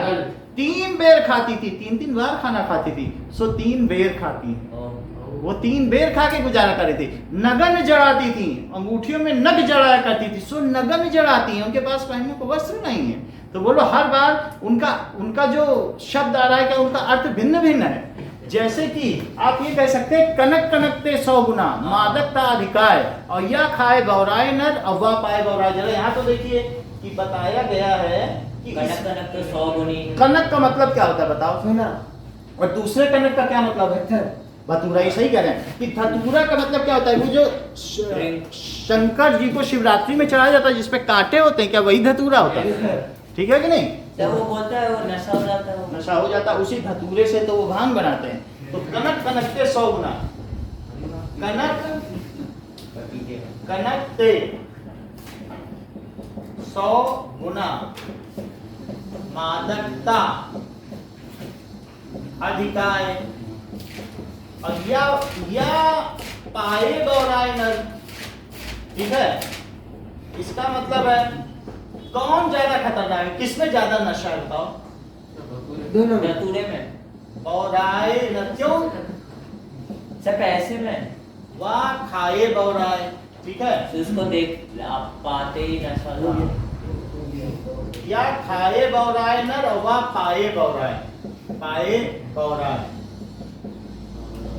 B: 3 बेर खाती थी, 3-3 बार खाना खाती थी, सो 3 बेर खाती हैं। वो 3 बेर खा के गुजारा कर रही थी। नगन जड़ाती थी, अंगूठियों में नग जड़ाया करती थी, सो नगन जड़ाती हैं। उनके पास पहनने को वस्त्र नहीं है। तो बोलो, हर बार उनका जो शब्द आ रहा है क्या, उनका अर्थ भिन्न भिन्न है। जैसे कि आप ये कह सकते हैं, कनक कनकते 100 गुना मादकता अधिकाय, और या खाए गौराय नर अव्वा पाए गौराय। जरा यहाँ तो देखिए कि बताया गया है कि
A: कनक कनक तो 100 गुनी।
B: कनक का मतलब क्या होता है बताओ?
C: सोना।
B: और दूसरे कनक का क्या मतलब है?
C: पत्थर।
B: धतूरा। ही सही कह रहे हैं कि धतूरा का मतलब क्या होता है? वो जो शंकर जी को शिवरात्रि में चढ़ाया जाता है, जिसपे कांटे होते हैं, क्या वही धतूरा होता है? ठीक है कि नहीं?
A: जब वो बोलता है वो नशा हो जाता है,
B: नशा हो जाता है उसी धतूरे से, तो वो भांग बनाते हैं। तो कनक कनकते 100 गुना, कनक कनकते 100 गुना मादकता अधिकाय, और या पाए गौराय नर। ठीक है, इसका मतलब है कौन ज्यादा खतरनाक है, किसमें ज्यादा नशा है बताओ?
C: दोनों में।
A: धतूरे में।
B: गौराय नर। क्यों?
A: सब ऐसे में
B: वाह खाए गौराय। ठीक है,
A: तो उसको देख आप पाते ही नशा ला।
B: या खाए गौराय नर और वाह पाए गौराय, पाए गौराय।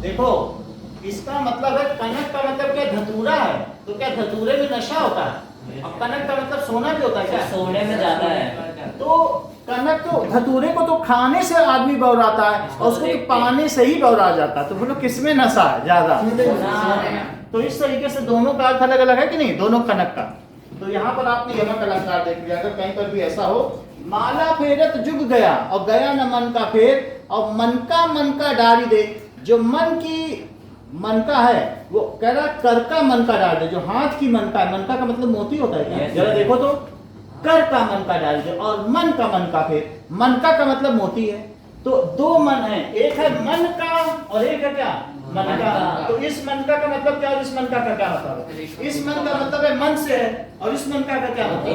B: देखो, इसका मतलब है, कनक का मतलब क्या? धतूरा है। तो क्या धतूरे में नशा होता है? अब कनक का मतलब सोना भी होता है क्या?
A: सोने में ज्यादा है।
B: तो कनक तो धतूरे को तो खाने से आदमी बौराता है, और उसको तो पाने से ही बौरा जाता है। तो बोलो किसमें नशा है ज्यादा? तो इस तरीके से दोनों का अर्थ अलग अलग है कि नहीं, दोनों कनक का। तो यहाँ पर आपने यमक अलंकार देख लिया। अगर कहीं पर भी ऐसा हो, माला फेरत जुग गया, और गया न मन का फेर, और मन का डारी दे। जो मन का है, वो कह रहा कर का मन का डाल दे। जो हाथ की मन का है, मन का मतलब मोती होता है क्या? जरा देखो तो, कर का मन का डाल दे, और मन का फेर। मन का मतलब मोती है। तो 2 मन है, एक है मन का और एक है क्या? मन का। तो इस मन का मतलब क्या और इस मन का क्या मतलब है? इस मन का मतलब है मन से है, और इस मन का क्या मतलब?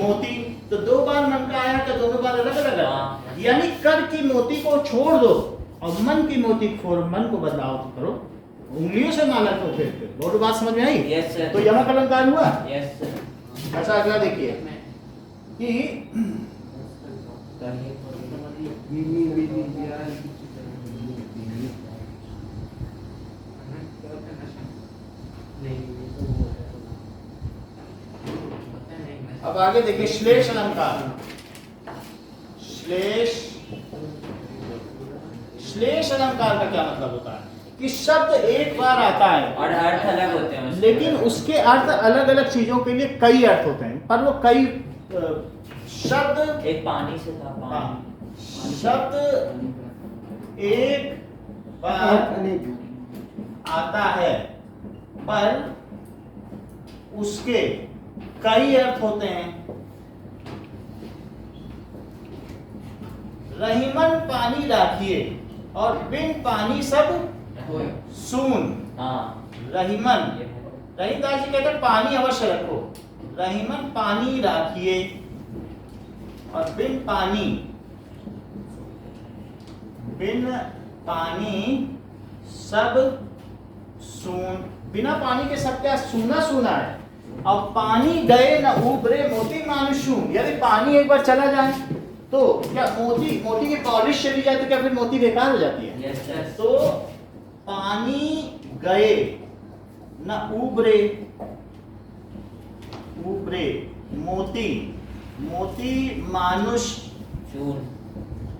B: मोती। तो 2 बार मन का आया, तो दोनों बार अलग अलग है। यानी कर की मोती को छोड़ दो, और मन की मोती खोर, मन को बदलाव करो, उंगलियों से माला को फेर। बहुत बात समझ में आई?
A: Yes sir.
B: तो यमक अलंकार हुआ।
A: Yes sir.
B: अच्छा, अगला देखिए कि अब आगे देखिए श्लेष अलंकार। श्लेष अलंकार का क्या मतलब होता है? कि शब्द एक बार आता है
A: और अर्थ अलग होते हैं,
B: लेकिन उसके अर्थ अलग अलग चीजों के लिए कई अर्थ होते हैं, पर वो कई शब्द
A: एक पानी से था,
B: पानी शब्द एक बार आता है, पर उसके कई अर्थ होते हैं। रहीमन पानी राखिए, और बिन पानी सब सून। रहीमन, रहीमदास जी कहते हैं पानी अवश्य रखो। रहीमन पानी राखिए, और बिन पानी सब सून। बिना पानी के सब क्या? सूना सूना है। अब पानी गए न उबरे मोती मानुषून। यदि पानी एक बार चला जाए तो क्या मोती की पॉलिश चली जाए तो क्या फिर मोती बेकार हो जाती है?
A: yes, yes.
B: तो पानी गए न उबरे मोती मानुष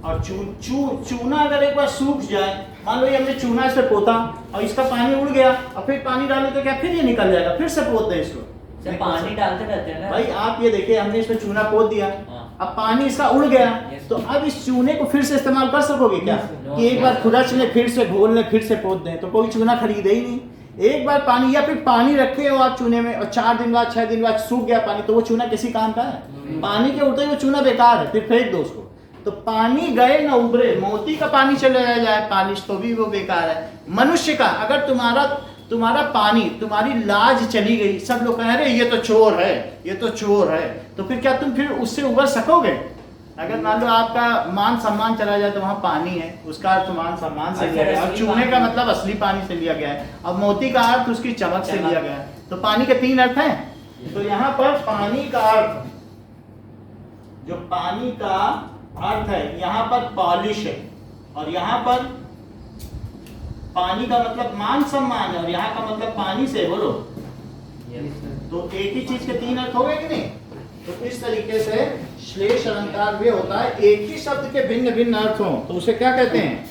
B: और चूना अगर एक बार सूख जाए, मान लो ये हमने चूना इस पे पोता और इसका पानी उड़ गया और फिर पानी डालो तो क्या फिर ये निकल जाएगा, फिर से पोत दें इसको।
A: जब पानी डालते रहते हैं ना
B: भाई आप ये देखिए, हमने इसमें चूना पोत दिया, अब पानी इसका उड़ गया, तो अब इस चूने को फिर से इस्तेमाल कर सकोगे क्या? कि एक बार खुरच ले, फिर से घोल ले, फिर से पोत दें, तो कोई चूना खरीदे ही नहीं। एक बार पानी, या फिर पानी रखे हो आप चूने में और 4 दिन बाद 6 दिन बाद सूख गया पानी, तो वो चूना किसी काम का है? पानी के उड़ते ही वो चूना बेकार है, फिर फेंक दो उसको। तो पानी गए ना उभरे, मोती का पानी चले जाए पालिश, तो भी वो बेकार है। मनुष्य का अगर तुम्हारा पानी, तुम्हारी लाज चली गई, सब लोग कह रहे ये तो चोर है, ये तो चोर है, तो फिर क्या तुम फिर उससे उबर सकोगे? अगर मान लो आपका मान सम्मान चला जाए तो वहाँ पानी है, उसका अर्थ मान सम्मान से लिया गया, और चूने का मतलब असली पानी से लिया गया है, अब मोती का अर्थ उसकी चमक से लिया गया है। तो पानी के 3 अर्थ हैं। तो यहाँ पर पानी का अर्थ, जो पानी का अर्थ है, यहाँ पर पॉलिश है, और यहाँ पर पानी का मतलब मान सम्मान है, और यहाँ का मतलब पानी से, बोलो। तो एक ही चीज के 3 अर्थ हो गए कि नहीं? तो इस तरीके से श्लेष अलंकार वे होता है, एक ही शब्द के भिन्न भिन्न अर्थ हो तो उसे क्या कहते हैं?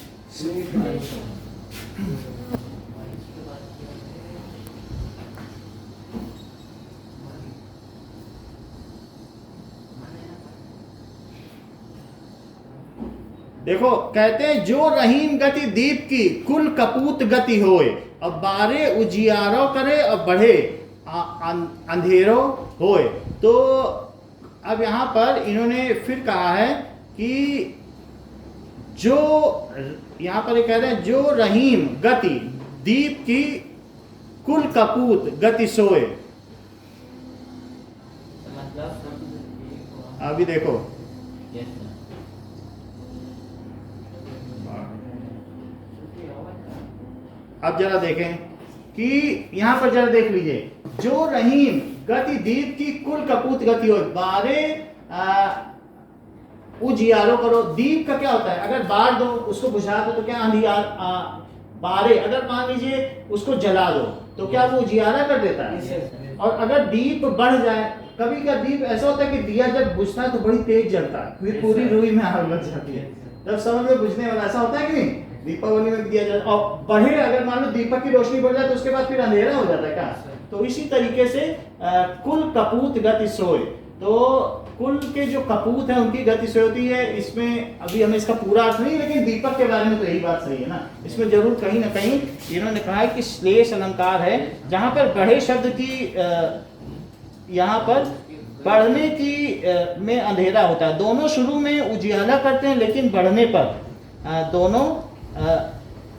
B: देखो कहते हैं जो रहीम गति दीप की कुल कपूत गति होए, और बारे उजियारो करे और बढ़े अंधेरो होए। तो अब यहाँ पर इन्होंने फिर कहा है कि जो यहाँ पर ये कह रहे हैं जो रहीम गति दीप की कुल कपूत गति सोए।
A: मतलब
B: अभी देखो अब जरा देखें कि यहाँ पर जरा देख लीजिए, जो रहीम गति दीप की कुल कपूत गति हो, बारे उजियारो करो। दीप का क्या होता है? अगर बार दो, उसको बुझा दो तो क्या अंधियार, बारे अगर मान लीजिए उसको जला दो तो क्या वो उजियारा कर देता है? और अगर दीप बढ़ जाए, कभी का दीप ऐसा होता है कि दिया जब बुझता है तो बड़ी तेज जलता है, फिर पूरी रुई में आग लग जाती है, जब समझ में बुझने वाला, ऐसा होता है कि नहीं? दीपावली में दिया जाता है, और बढ़े अगर मान लो दीपक की रोशनी बढ़ जाए तो उसके बाद फिर अंधेरा हो जाता है क्या? तो इसी तरीके से कुल कपूत गति सोए, तो कुल के जो कपूत है उनकी गति से होती है। इसमें अभी हमें इसका पूरा अर्थ नहीं, लेकिन दीपक के बारे में तो यही बात सही है ना। इसमें जरूर कहीं ना कहीं इन्होंने कहा है कि श्लेष अलंकार है, जहां पर बढ़े शब्द की, यहाँ पर बढ़ने की में अंधेरा होता है। दोनों शुरू में उजियाला करते हैं, लेकिन बढ़ने पर दोनों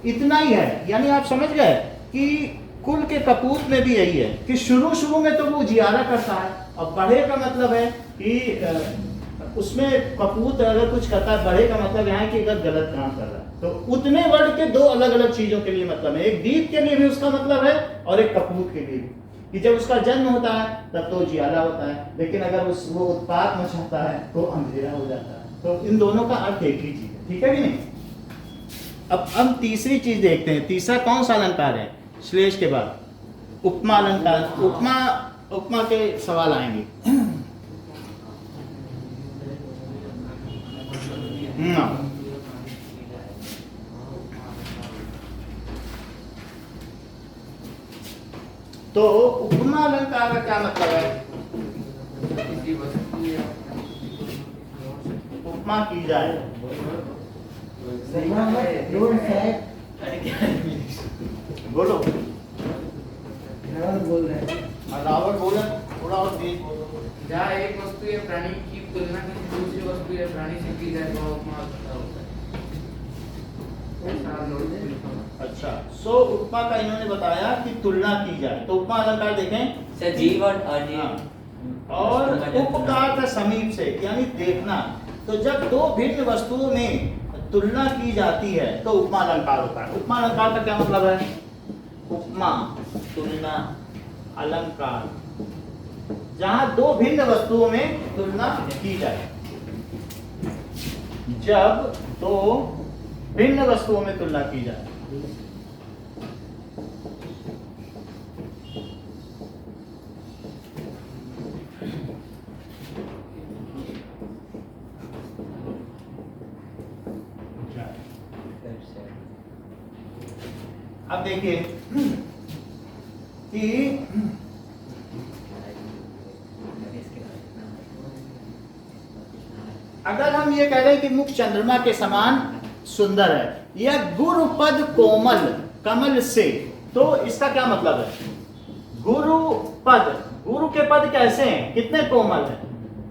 B: इतना ही है। यानी आप समझ गए कि कुल के कपूत में भी यही है कि शुरू में तो वो उजियारा करता है, और बढ़े का मतलब है कि उसमें कपूत अगर कुछ करता है, बढ़े का मतलब यहाँ कि अगर गलत काम कर रहा है। तो उतने वर्ड के 2 अलग अलग चीजों के लिए मतलब है, एक दीप के लिए भी उसका मतलब है और एक कपूत के लिए कि जब उसका जन्म होता है तब तो उजियाला होता है, लेकिन अगर वो उत्पात मचाता है तो अंधेरा हो जाता है। तो इन दोनों का अर्थ एक ही चीज है, ठीक है कि नहीं? अब हम तीसरी चीज देखते हैं। तीसरा कौन सा अलंकार है श्लेष के बाद? उपमा अलंकार। उपमा के सवाल आएंगे। तो उपमा अलंकार का क्या मतलब है? उपमा की जाए, बोलो।
C: बोल रहे हैं,
B: रावण बोले, थोड़ा और तेज बोलो।
D: जहाँ एक वस्तु या प्राणी की तुलना किसी दूसरी वस्तु या प्राणी से की जाए तो उपमा होता है।
B: अच्छा, सो उपमा का इन्होंने बताया कि तुलना की जाए। तो उपमा अलंकार देखें,
A: सजीव और अजीव।
B: और उपकार का समीप से, यानी देखना। तो जब 2 भिन्न वस्तुओं में तुलना की जाती है तो उपमा अलंकार होता है। उपमा अलंकार का क्या मतलब है? उपमा, तुलना, अलंकार, जहां 2 भिन्न वस्तुओं में तुलना की जाए। जब 2 भिन्न वस्तुओं में तुलना की जाए। देखिए कि अगर हम ये कह रहे हैं कि मुख चंद्रमा के समान सुंदर है या गुरुपद कोमल कमल से, तो इसका क्या मतलब है? गुरुपद, गुरु के पद कैसे हैं, कितने कोमल हैं?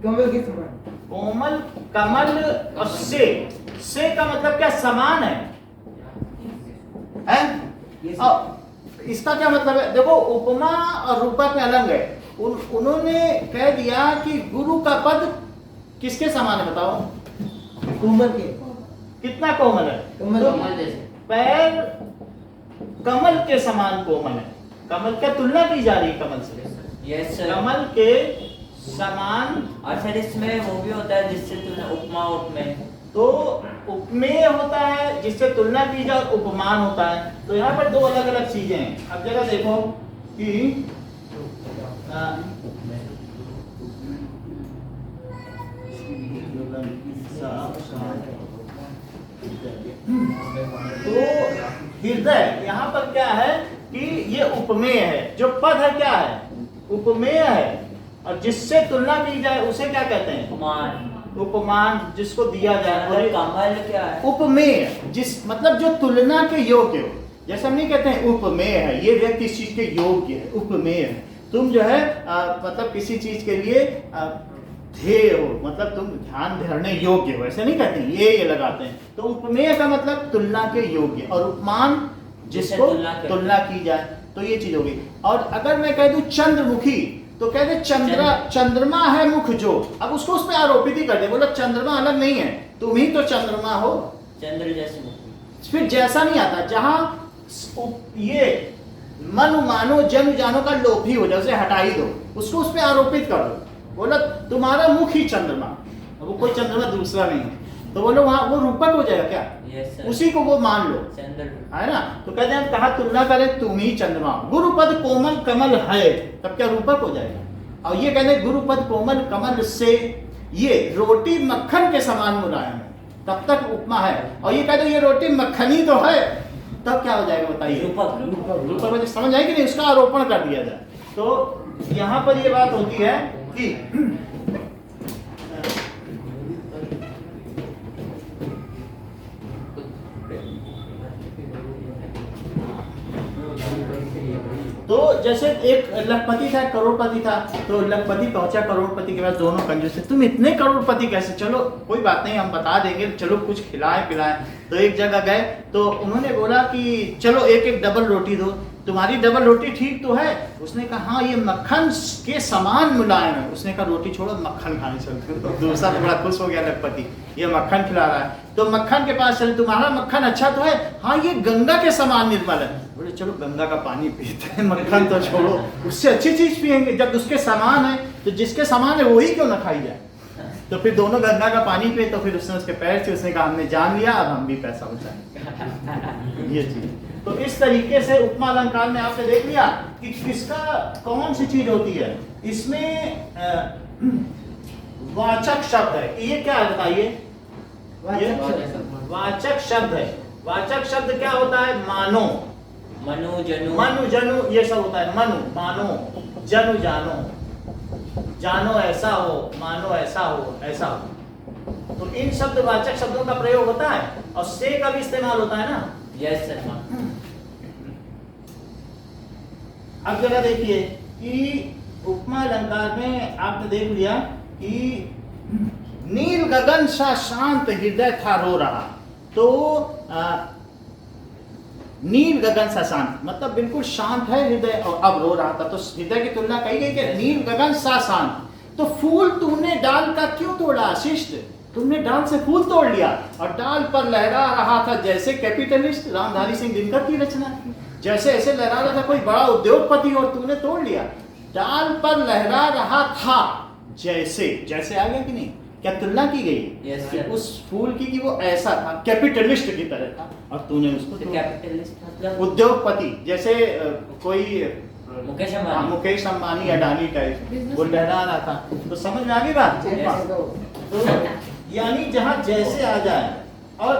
C: कमल के समान।
B: कोमल, कमल और से का मतलब क्या? समान है? और इसका क्या मतलब है? देखो उपमा और रूपक में अलग है। उन्होंने कह दिया कि गुरु का पद किसके समान है बताओ?
C: कोमल के।
B: कितना कोमल है?
C: कमल
B: तो
D: जैसे
B: पैर कमल के समान कोमल है। कमल क्या तुलना की जा रही है कमल से?
A: Yes sir.
B: कमल के समान।
A: और सर इसमें वो भी होता है जिससे तुलना, उपमा उपमेय।
B: तो उपमेय होता है जिससे तुलना की जाए, और उपमान होता है। तो यहाँ पर दो अलग अलग चीजें हैं। अब जरा देखो कि तो हृदय यहाँ पर क्या है कि ये उपमेय है। जो पद है क्या है? उपमेय है। और जिससे तुलना की जाए उसे क्या कहते हैं?
A: उपमान।
B: उपमान, जिसको दिया जाए।
A: और कमल क्या है?
B: उपमेय, जिस मतलब जो तुलना के योग्य हो। जैसे हम नहीं कहते हैं उपमेय है, ये व्यक्ति इस चीज के योग्य है, उपमेय है। तुम जो है मतलब किसी चीज के लिए ध्येय हो, मतलब तुम ध्यान धरने योग्य हो, ऐसे नहीं कहते हैं, ये लगाते हैं। तो उपमेय का मतलब तुलना के योग्य, और उपमान जिसको तुलना की जाए। तो ये चीज होगी। और अगर मैं कह दूं चंद्रमुखी, तो कहते चंद्रमा है मुख जो, अब उसको उस पर आरोपित ही कर दे, बोला चंद्रमा अलग नहीं है, तुम ही तो चंद्रमा हो।
A: चंद्र जैसे मुख।
B: फिर जैसा नहीं आता, जहां ये मन मानो जन जानो का लोभ ही हो जाए, उसे हटा ही दो, उसको उस पर आरोपित कर दो। बोला तुम्हारा मुख ही चंद्रमा, वो कोई चंद्रमा दूसरा नहीं है, तो बोलो वहां वो रूपक हो जाएगा क्या?
A: Yes sir.
B: उसी को वो मान लो,
A: चंद्र
B: है ना। तो कहते हैं कहा तुलना करें तुम ही चंद्रमा। गुरुपद कोमल कमल है, तब क्या रूपक हो जाएगा? और ये कहते हैं गुरुपद कोमल कमल से, ये रोटी मक्खन के समान मुलायम है, तब तक उपमा है। और ये कहते हैं ये रोटी मक्खनी तो है, तब क्या हो जाएगा बताइए?
A: रूपक।
B: रूपक समझ आए कि नहीं? उसका आरोपण कर दिया जाए। तो यहाँ पर ये बात होती है कि तो जैसे एक लखपति था, करोड़पति था। तो लखपति पहुंचा करोड़पति के पास, दोनों कंजूस थे। तुम इतने करोड़पति कैसे? चलो कोई बात नहीं, हम बता देंगे, चलो कुछ खिलाए पिलाए। तो एक जगह गए तो उन्होंने बोला कि चलो एक एक डबल रोटी दो। तुम्हारी डबल रोटी ठीक तो है? उसने कहा हाँ ये मक्खन के समान मुलायम है। उसने कहा रोटी छोड़ो मक्खन खाने चलते। तो दूसरा बड़ा खुश हो गया लखपति, ये मक्खन खिला रहा है। तो मक्खन के पास चले, तुम्हारा मक्खन अच्छा तो है? हाँ ये गंगा के समान निर्मल है। बोले चलो गंगा का पानी पीते हैं, मक्खन तो छोड़ो, उससे अच्छी चीज पियेंगे। जब उसके समान है तो जिसके समान है वही क्यों ना खाई जाए। तो फिर दोनों गंगा का पानी पिए। तो फिर उसने उसके पैर से उसने कहा हमने जान लिया, अब हम भी पैसा बचाएंगे। ये चीज। तो इस तरीके से उपमा अलंकार में आपने देख लिया कि किसका कौन सी चीज होती है। इसमें वाचक शब्द है। ये क्या है बताइए? वाचक शब्द है। वाचक शब्द क्या होता है? मानो,
A: मनु जनु,
B: मनु जनु, ये सब होता है। मनु मानो, जनु जानो, जानो ऐसा हो, मानो ऐसा हो, ऐसा हो। तो इन शब्द वाचक शब्दों का प्रयोग होता है। और से का भी इस्तेमाल होता है ना।
A: Yes sir.
B: अब जरा देखिए कि उपमा अलंकार में आपने देख लिया कि नील गगन सा शांत हृदय था रो रहा। तो नील गगन सा शांत मतलब बिल्कुल शांत है हृदय, और अब रो रहा था। तो हृदय की तुलना कही गई कि नील गगन सा शांत। तो फूल तूने डाल का क्यों तोड़ा शिष्ट? तुमने डाल से फूल तोड़ लिया, और डाल पर लहरा रहा था जैसे कैपिटलिस्ट। रामधारी सिंह दिनकर की रचना। जैसे ऐसे लहरा रहा था कोई बड़ा उद्योगपति, और तूने तोड़ लिया। डाल पर लहरा रहा था जैसे, जैसे आ गया कि नहीं? क्या तुलना की गई?
A: Yes sir.
B: उस फूल की वो ऐसा था, कैपिटलिस्ट की तरह था, और तूने उसको
A: कैपिटलिस्ट मतलब
B: उद्योगपति, जैसे कोई
A: मुकेश अंबानी,
B: मुकेश अंबानी, अडानी टाइप, वो लहरा रहा था। तो समझ में आ गई बात? तो यानी जहां जैसे आ जाए। और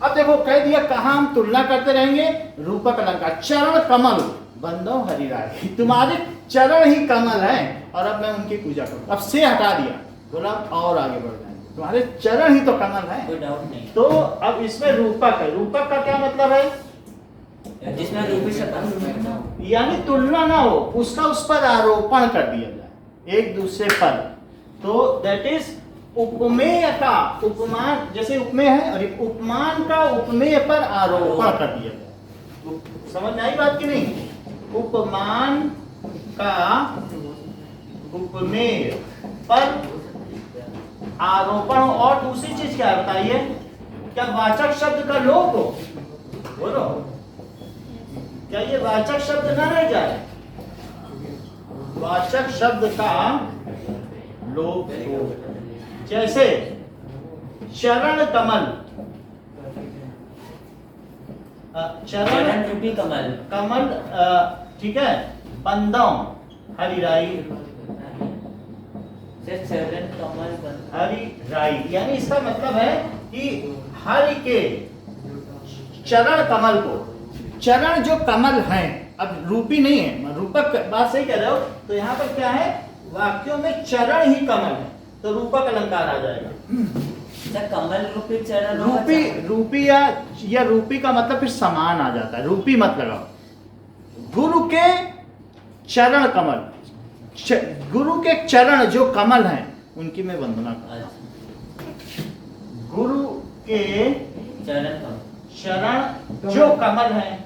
B: अब देखो कह दिया कहाँ हम तुलना करते रहेंगे, रूपक अलंकार। चरण कमल बंदो हरिराई, तुम्हारे चरण ही कमल हैं और अब मैं उनकी पूजा करूँ। अब से हटा दिया, बोला और आगे बढ़ जाएंगे, तुम्हारे चरण ही तो कमल हैं।
A: कोई डाउट नहीं।
B: तो अब इसमें रूपक है, रूपक का क्या मतलब है?
A: जिसमें रूपी शब्द
B: यानी तुलना ना हो, उसका उस पर आरोपण कर दिया जाए एक दूसरे पर। तो दैट इज उपमेय का उपमान, जैसे उपमेय है और उपमान का उपमेय पर आरोपण कर दिया जाए। समझ में आई बात की नहीं? उपमान का उपमेय पर आरोपण। और दूसरी चीज क्या है बताइए? क्या वाचक शब्द का लोप हो? बोलो, क्या ये वाचक शब्द न रह जाए? वाचक शब्द का लोप हो। जैसे चरण कमल, चरण
A: रूपी कमल,
B: कमल, ठीक है, बंदों हरिराई,
A: चरण कमल
B: हरिराई, यानी इसका मतलब है कि हरि के चरण कमल को, चरण जो कमल हैं, अब रूपी नहीं है, रूपक बात सही कह रहे हो। तो यहाँ पर क्या है, वाक्यों में चरण ही कमल है, तो रूपक अलंकार आ जाएगा।
A: कमल रूपी चरण,
B: रूपी या रूपी का मतलब फिर समान आ जाता है, रूपी मत लगाओ। गुरु के चरण कमल, गुरु के चरण जो कमल हैं उनकी मैं वंदना करता हूं। गुरु के चरण जो कमल हैं,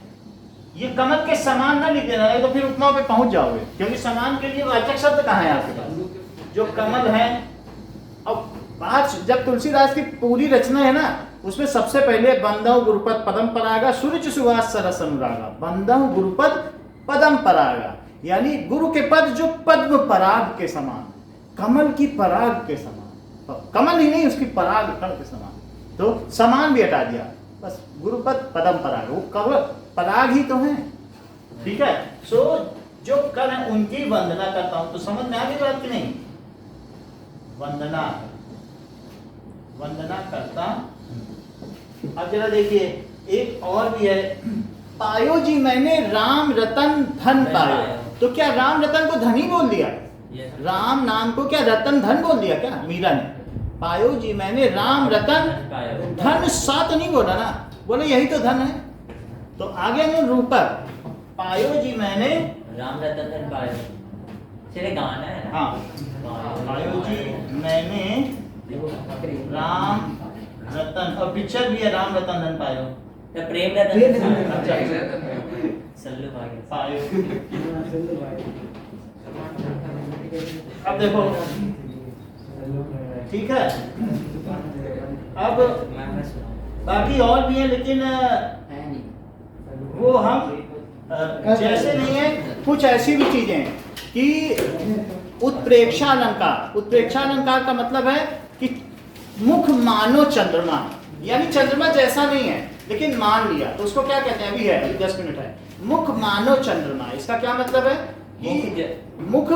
B: ये कमल के समान ना लिख देना, तो फिर उपमा पे पहुंच जाओगे, क्योंकि समान के लिए वाचक शब्द कहाँ है आपके पास? जो कमल है। अब बात जब तुलसीदास की पूरी रचना है ना, उसमें सबसे पहले बंदव गुरुपद पदम परागा सूर्य सुवास सरस अनुरागा, बंदव गुरुपद पदम परागा, यानी गुरु के पद जो पद्म पराग के समान, कमल की पराग के समान, कमल ही नहीं उसकी पराग कण के समान, तो समान भी हटा दिया, बस गुरुपद पदम पराग, वो कमल पराग ही तो है। ठीक है, सो जो कण है उनकी वंदना करता हूं। तो समझ में आ गई बात की नहीं? वंदना, वंदना करता। अब जरा देखिए एक और भी है, पायो जी मैंने राम रतन धन पायो। तो क्या राम रतन को धनी बोल दिया? राम नाम को क्या रतन धन बोल दिया क्या मीरा ने? पायो जी मैंने राम रतन धन सा तो नहीं बोला ना, बोले यही तो धन है। तो आगे में रूपक, पायो जी मैंने
A: राम रतन धन पायो, चले गाना है ना।
B: हाँ, पायो जी मैंने राम रतन, और पिक्चर भी है राम रतन धन पायो,
A: तो प्रेम रतन
B: अच्छा
A: सल्लू भाई
B: पायो। अब देखो ठीक है, अब बाकी और भी है, लेकिन वो हम जैसे नहीं है, कुछ ऐसी भी चीजें हैं कि उत्प्रेक्षा अलंकार। उत्प्रेक्षा अलंकार का मतलब है कि मुख मानो चंद्रमा, यानी चंद्रमा जैसा नहीं है लेकिन मान लिया, तो उसको क्या कहते हैं? अभी है, अभी 10 मिनट है। मुख मानो चंद्रमा, इसका क्या मतलब है कि मुख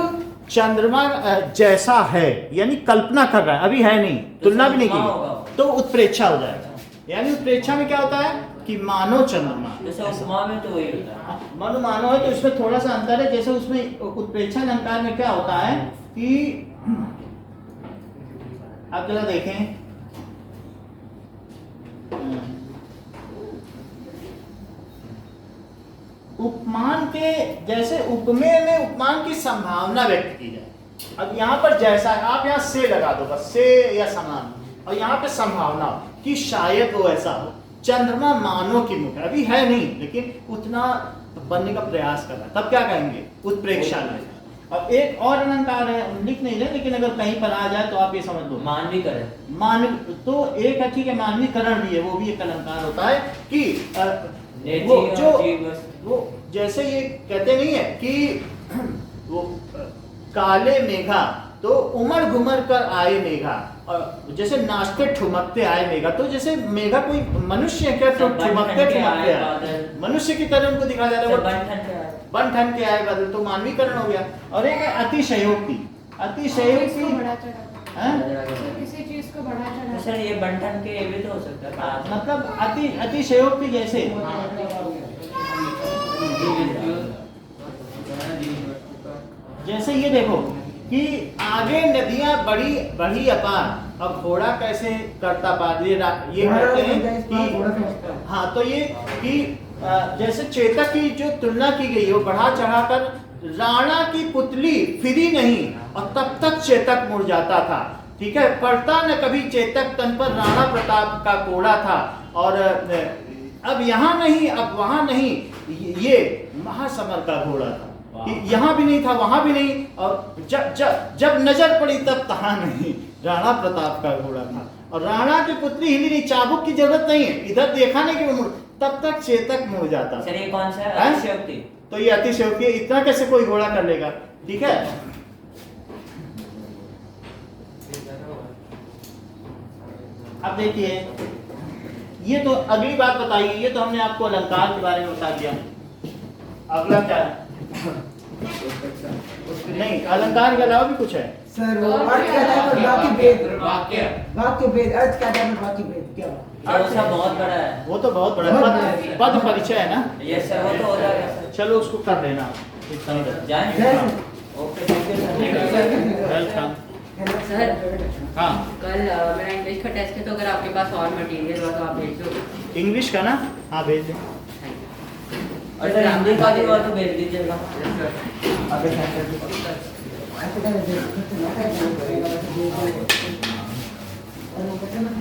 B: चंद्रमा जैसा है, यानी कल्पना कर रहा है, अभी है नहीं, तुलना भी नहीं की, तो उत्प्रेक्षा हो जाएगा। यानी उत्प्रेक्षा में क्या होता है कि मानो चंद्रमा,
A: जैसे उपमा में तो वही होता है,
B: मनु मानो है, तो इसमें थोड़ा सा अंतर है। जैसे उसमें उत्प्रेक्षा अलंकार में क्या होता है कि आप जरा देखें, उपमान के जैसे उपमेय में उपमान की संभावना व्यक्त की जाए। अब यहाँ पर जैसा आप यहाँ से लगा दो बस, से या समान, और यहाँ पे संभावना कि शायद वो ऐसा हो। चंद्रमा मानो की मुख है, अभी है नहीं लेकिन उतना बनने का प्रयास कर रहा है, तब क्या कहेंगे? उत्प्रेक्षा अलंकार। अब एक और अलंकार है, लिख नहीं रहे, लेकिन अगर कहीं पर आ जाए तो आप ये समझ लो,
A: मानवीकरण।
B: मानव तो एक है, ठीक है, मानवीकरण भी है, वो भी एक अलंकार होता है कि वो जैसे ये कहते नहीं है कि वो काले मेघा तो उमड़ घुमड़ कर आए मेघा, और जैसे नाचते ठुमकते आए मेघा, तो जैसे मेघा कोई मनुष्य है क्या? तो ठुमकते ठुमकते आए, मनुष्य की तरह उनको दिखाया जा रहा है, बन ठन के आए बादल, तो मानवीकरण हो गया। और एक है अतिशयोक्ति। अतिशयोक्ति हैं?
E: तो किसी चीज को बढ़ा
A: तो
E: चढ़ा
A: सर ये बंठन के ये भी तो हो सकता है बात।
B: मतलब अतिशयोक्ति जैसे जैसे ये देखो कि आगे नदियां बढ़ी अपार, अब घोड़ा कैसे करता पार, ये कहते हैं कि हाँ, तो ये कि जैसे चेतक की जो तुलना की गई वो बढ़ा चढ़ाकर राणा की पुतली फिरी नहीं और तब तक चेतक मुड़ जाता था। ठीक है, पड़ता न कभी चेतक तन पर राणा प्रताप का कोड़ा था। और अब यहाँ नहीं, अब वहाँ नहीं, ये महासमर का घोड़ा था कि यहाँ भी नहीं था, वहाँ भी नहीं, और जब नजर पड़ी तब तहाँ नहीं, राणा प्रताप का घोड़ा था। और राणा की पुतली हिली नहीं, चाबुक की जरूरत नहीं है, इधर देखा नहीं कि वो मुड़, तब तक चेतक मुड़ जाता।
A: सर ये कौन सा है?
B: हैं?
A: अतिशयोक्ति।
B: तो ये अतिशयोक्ति, इतना कैसे कोई घोड़ा कर लेगा? ठीक है, अब देखिए ये तो अगली बात बताइए, ये तो हमने आपको अलंकार के बारे में बता दिया। अगला क्या है? नहीं, अलंकार के अलावा भी कुछ है?
C: सर वो अर्थ कहता है पर बाकी भेद,
D: वाक्य
C: भेद अर्थ कहता है पर बाकी भेद क्या हुआ?
A: वो सब बहुत बड़ा है।
B: वो तो बहुत बड़ा पद परिचय है ना।
A: यस सर, वो तो हो जाएगा सर।
B: चलो उसको कर लेना, इतना ही रख।
A: जाएंगे।
C: जय sir.
A: Okay, thank you sir.
B: Welcome.
F: Sir
B: हाँ,
F: कल मेरा इंग्लिश का टेस्ट है, तो अगर आपके पास और मटेरियल हो तो आप भेज दो।
B: इंग्लिश का ना? हाँ, भेज दें।
A: और सर हिंदी का भी हुआ तो भेज दीजिएगा।
C: आगे ऐसे कर दे,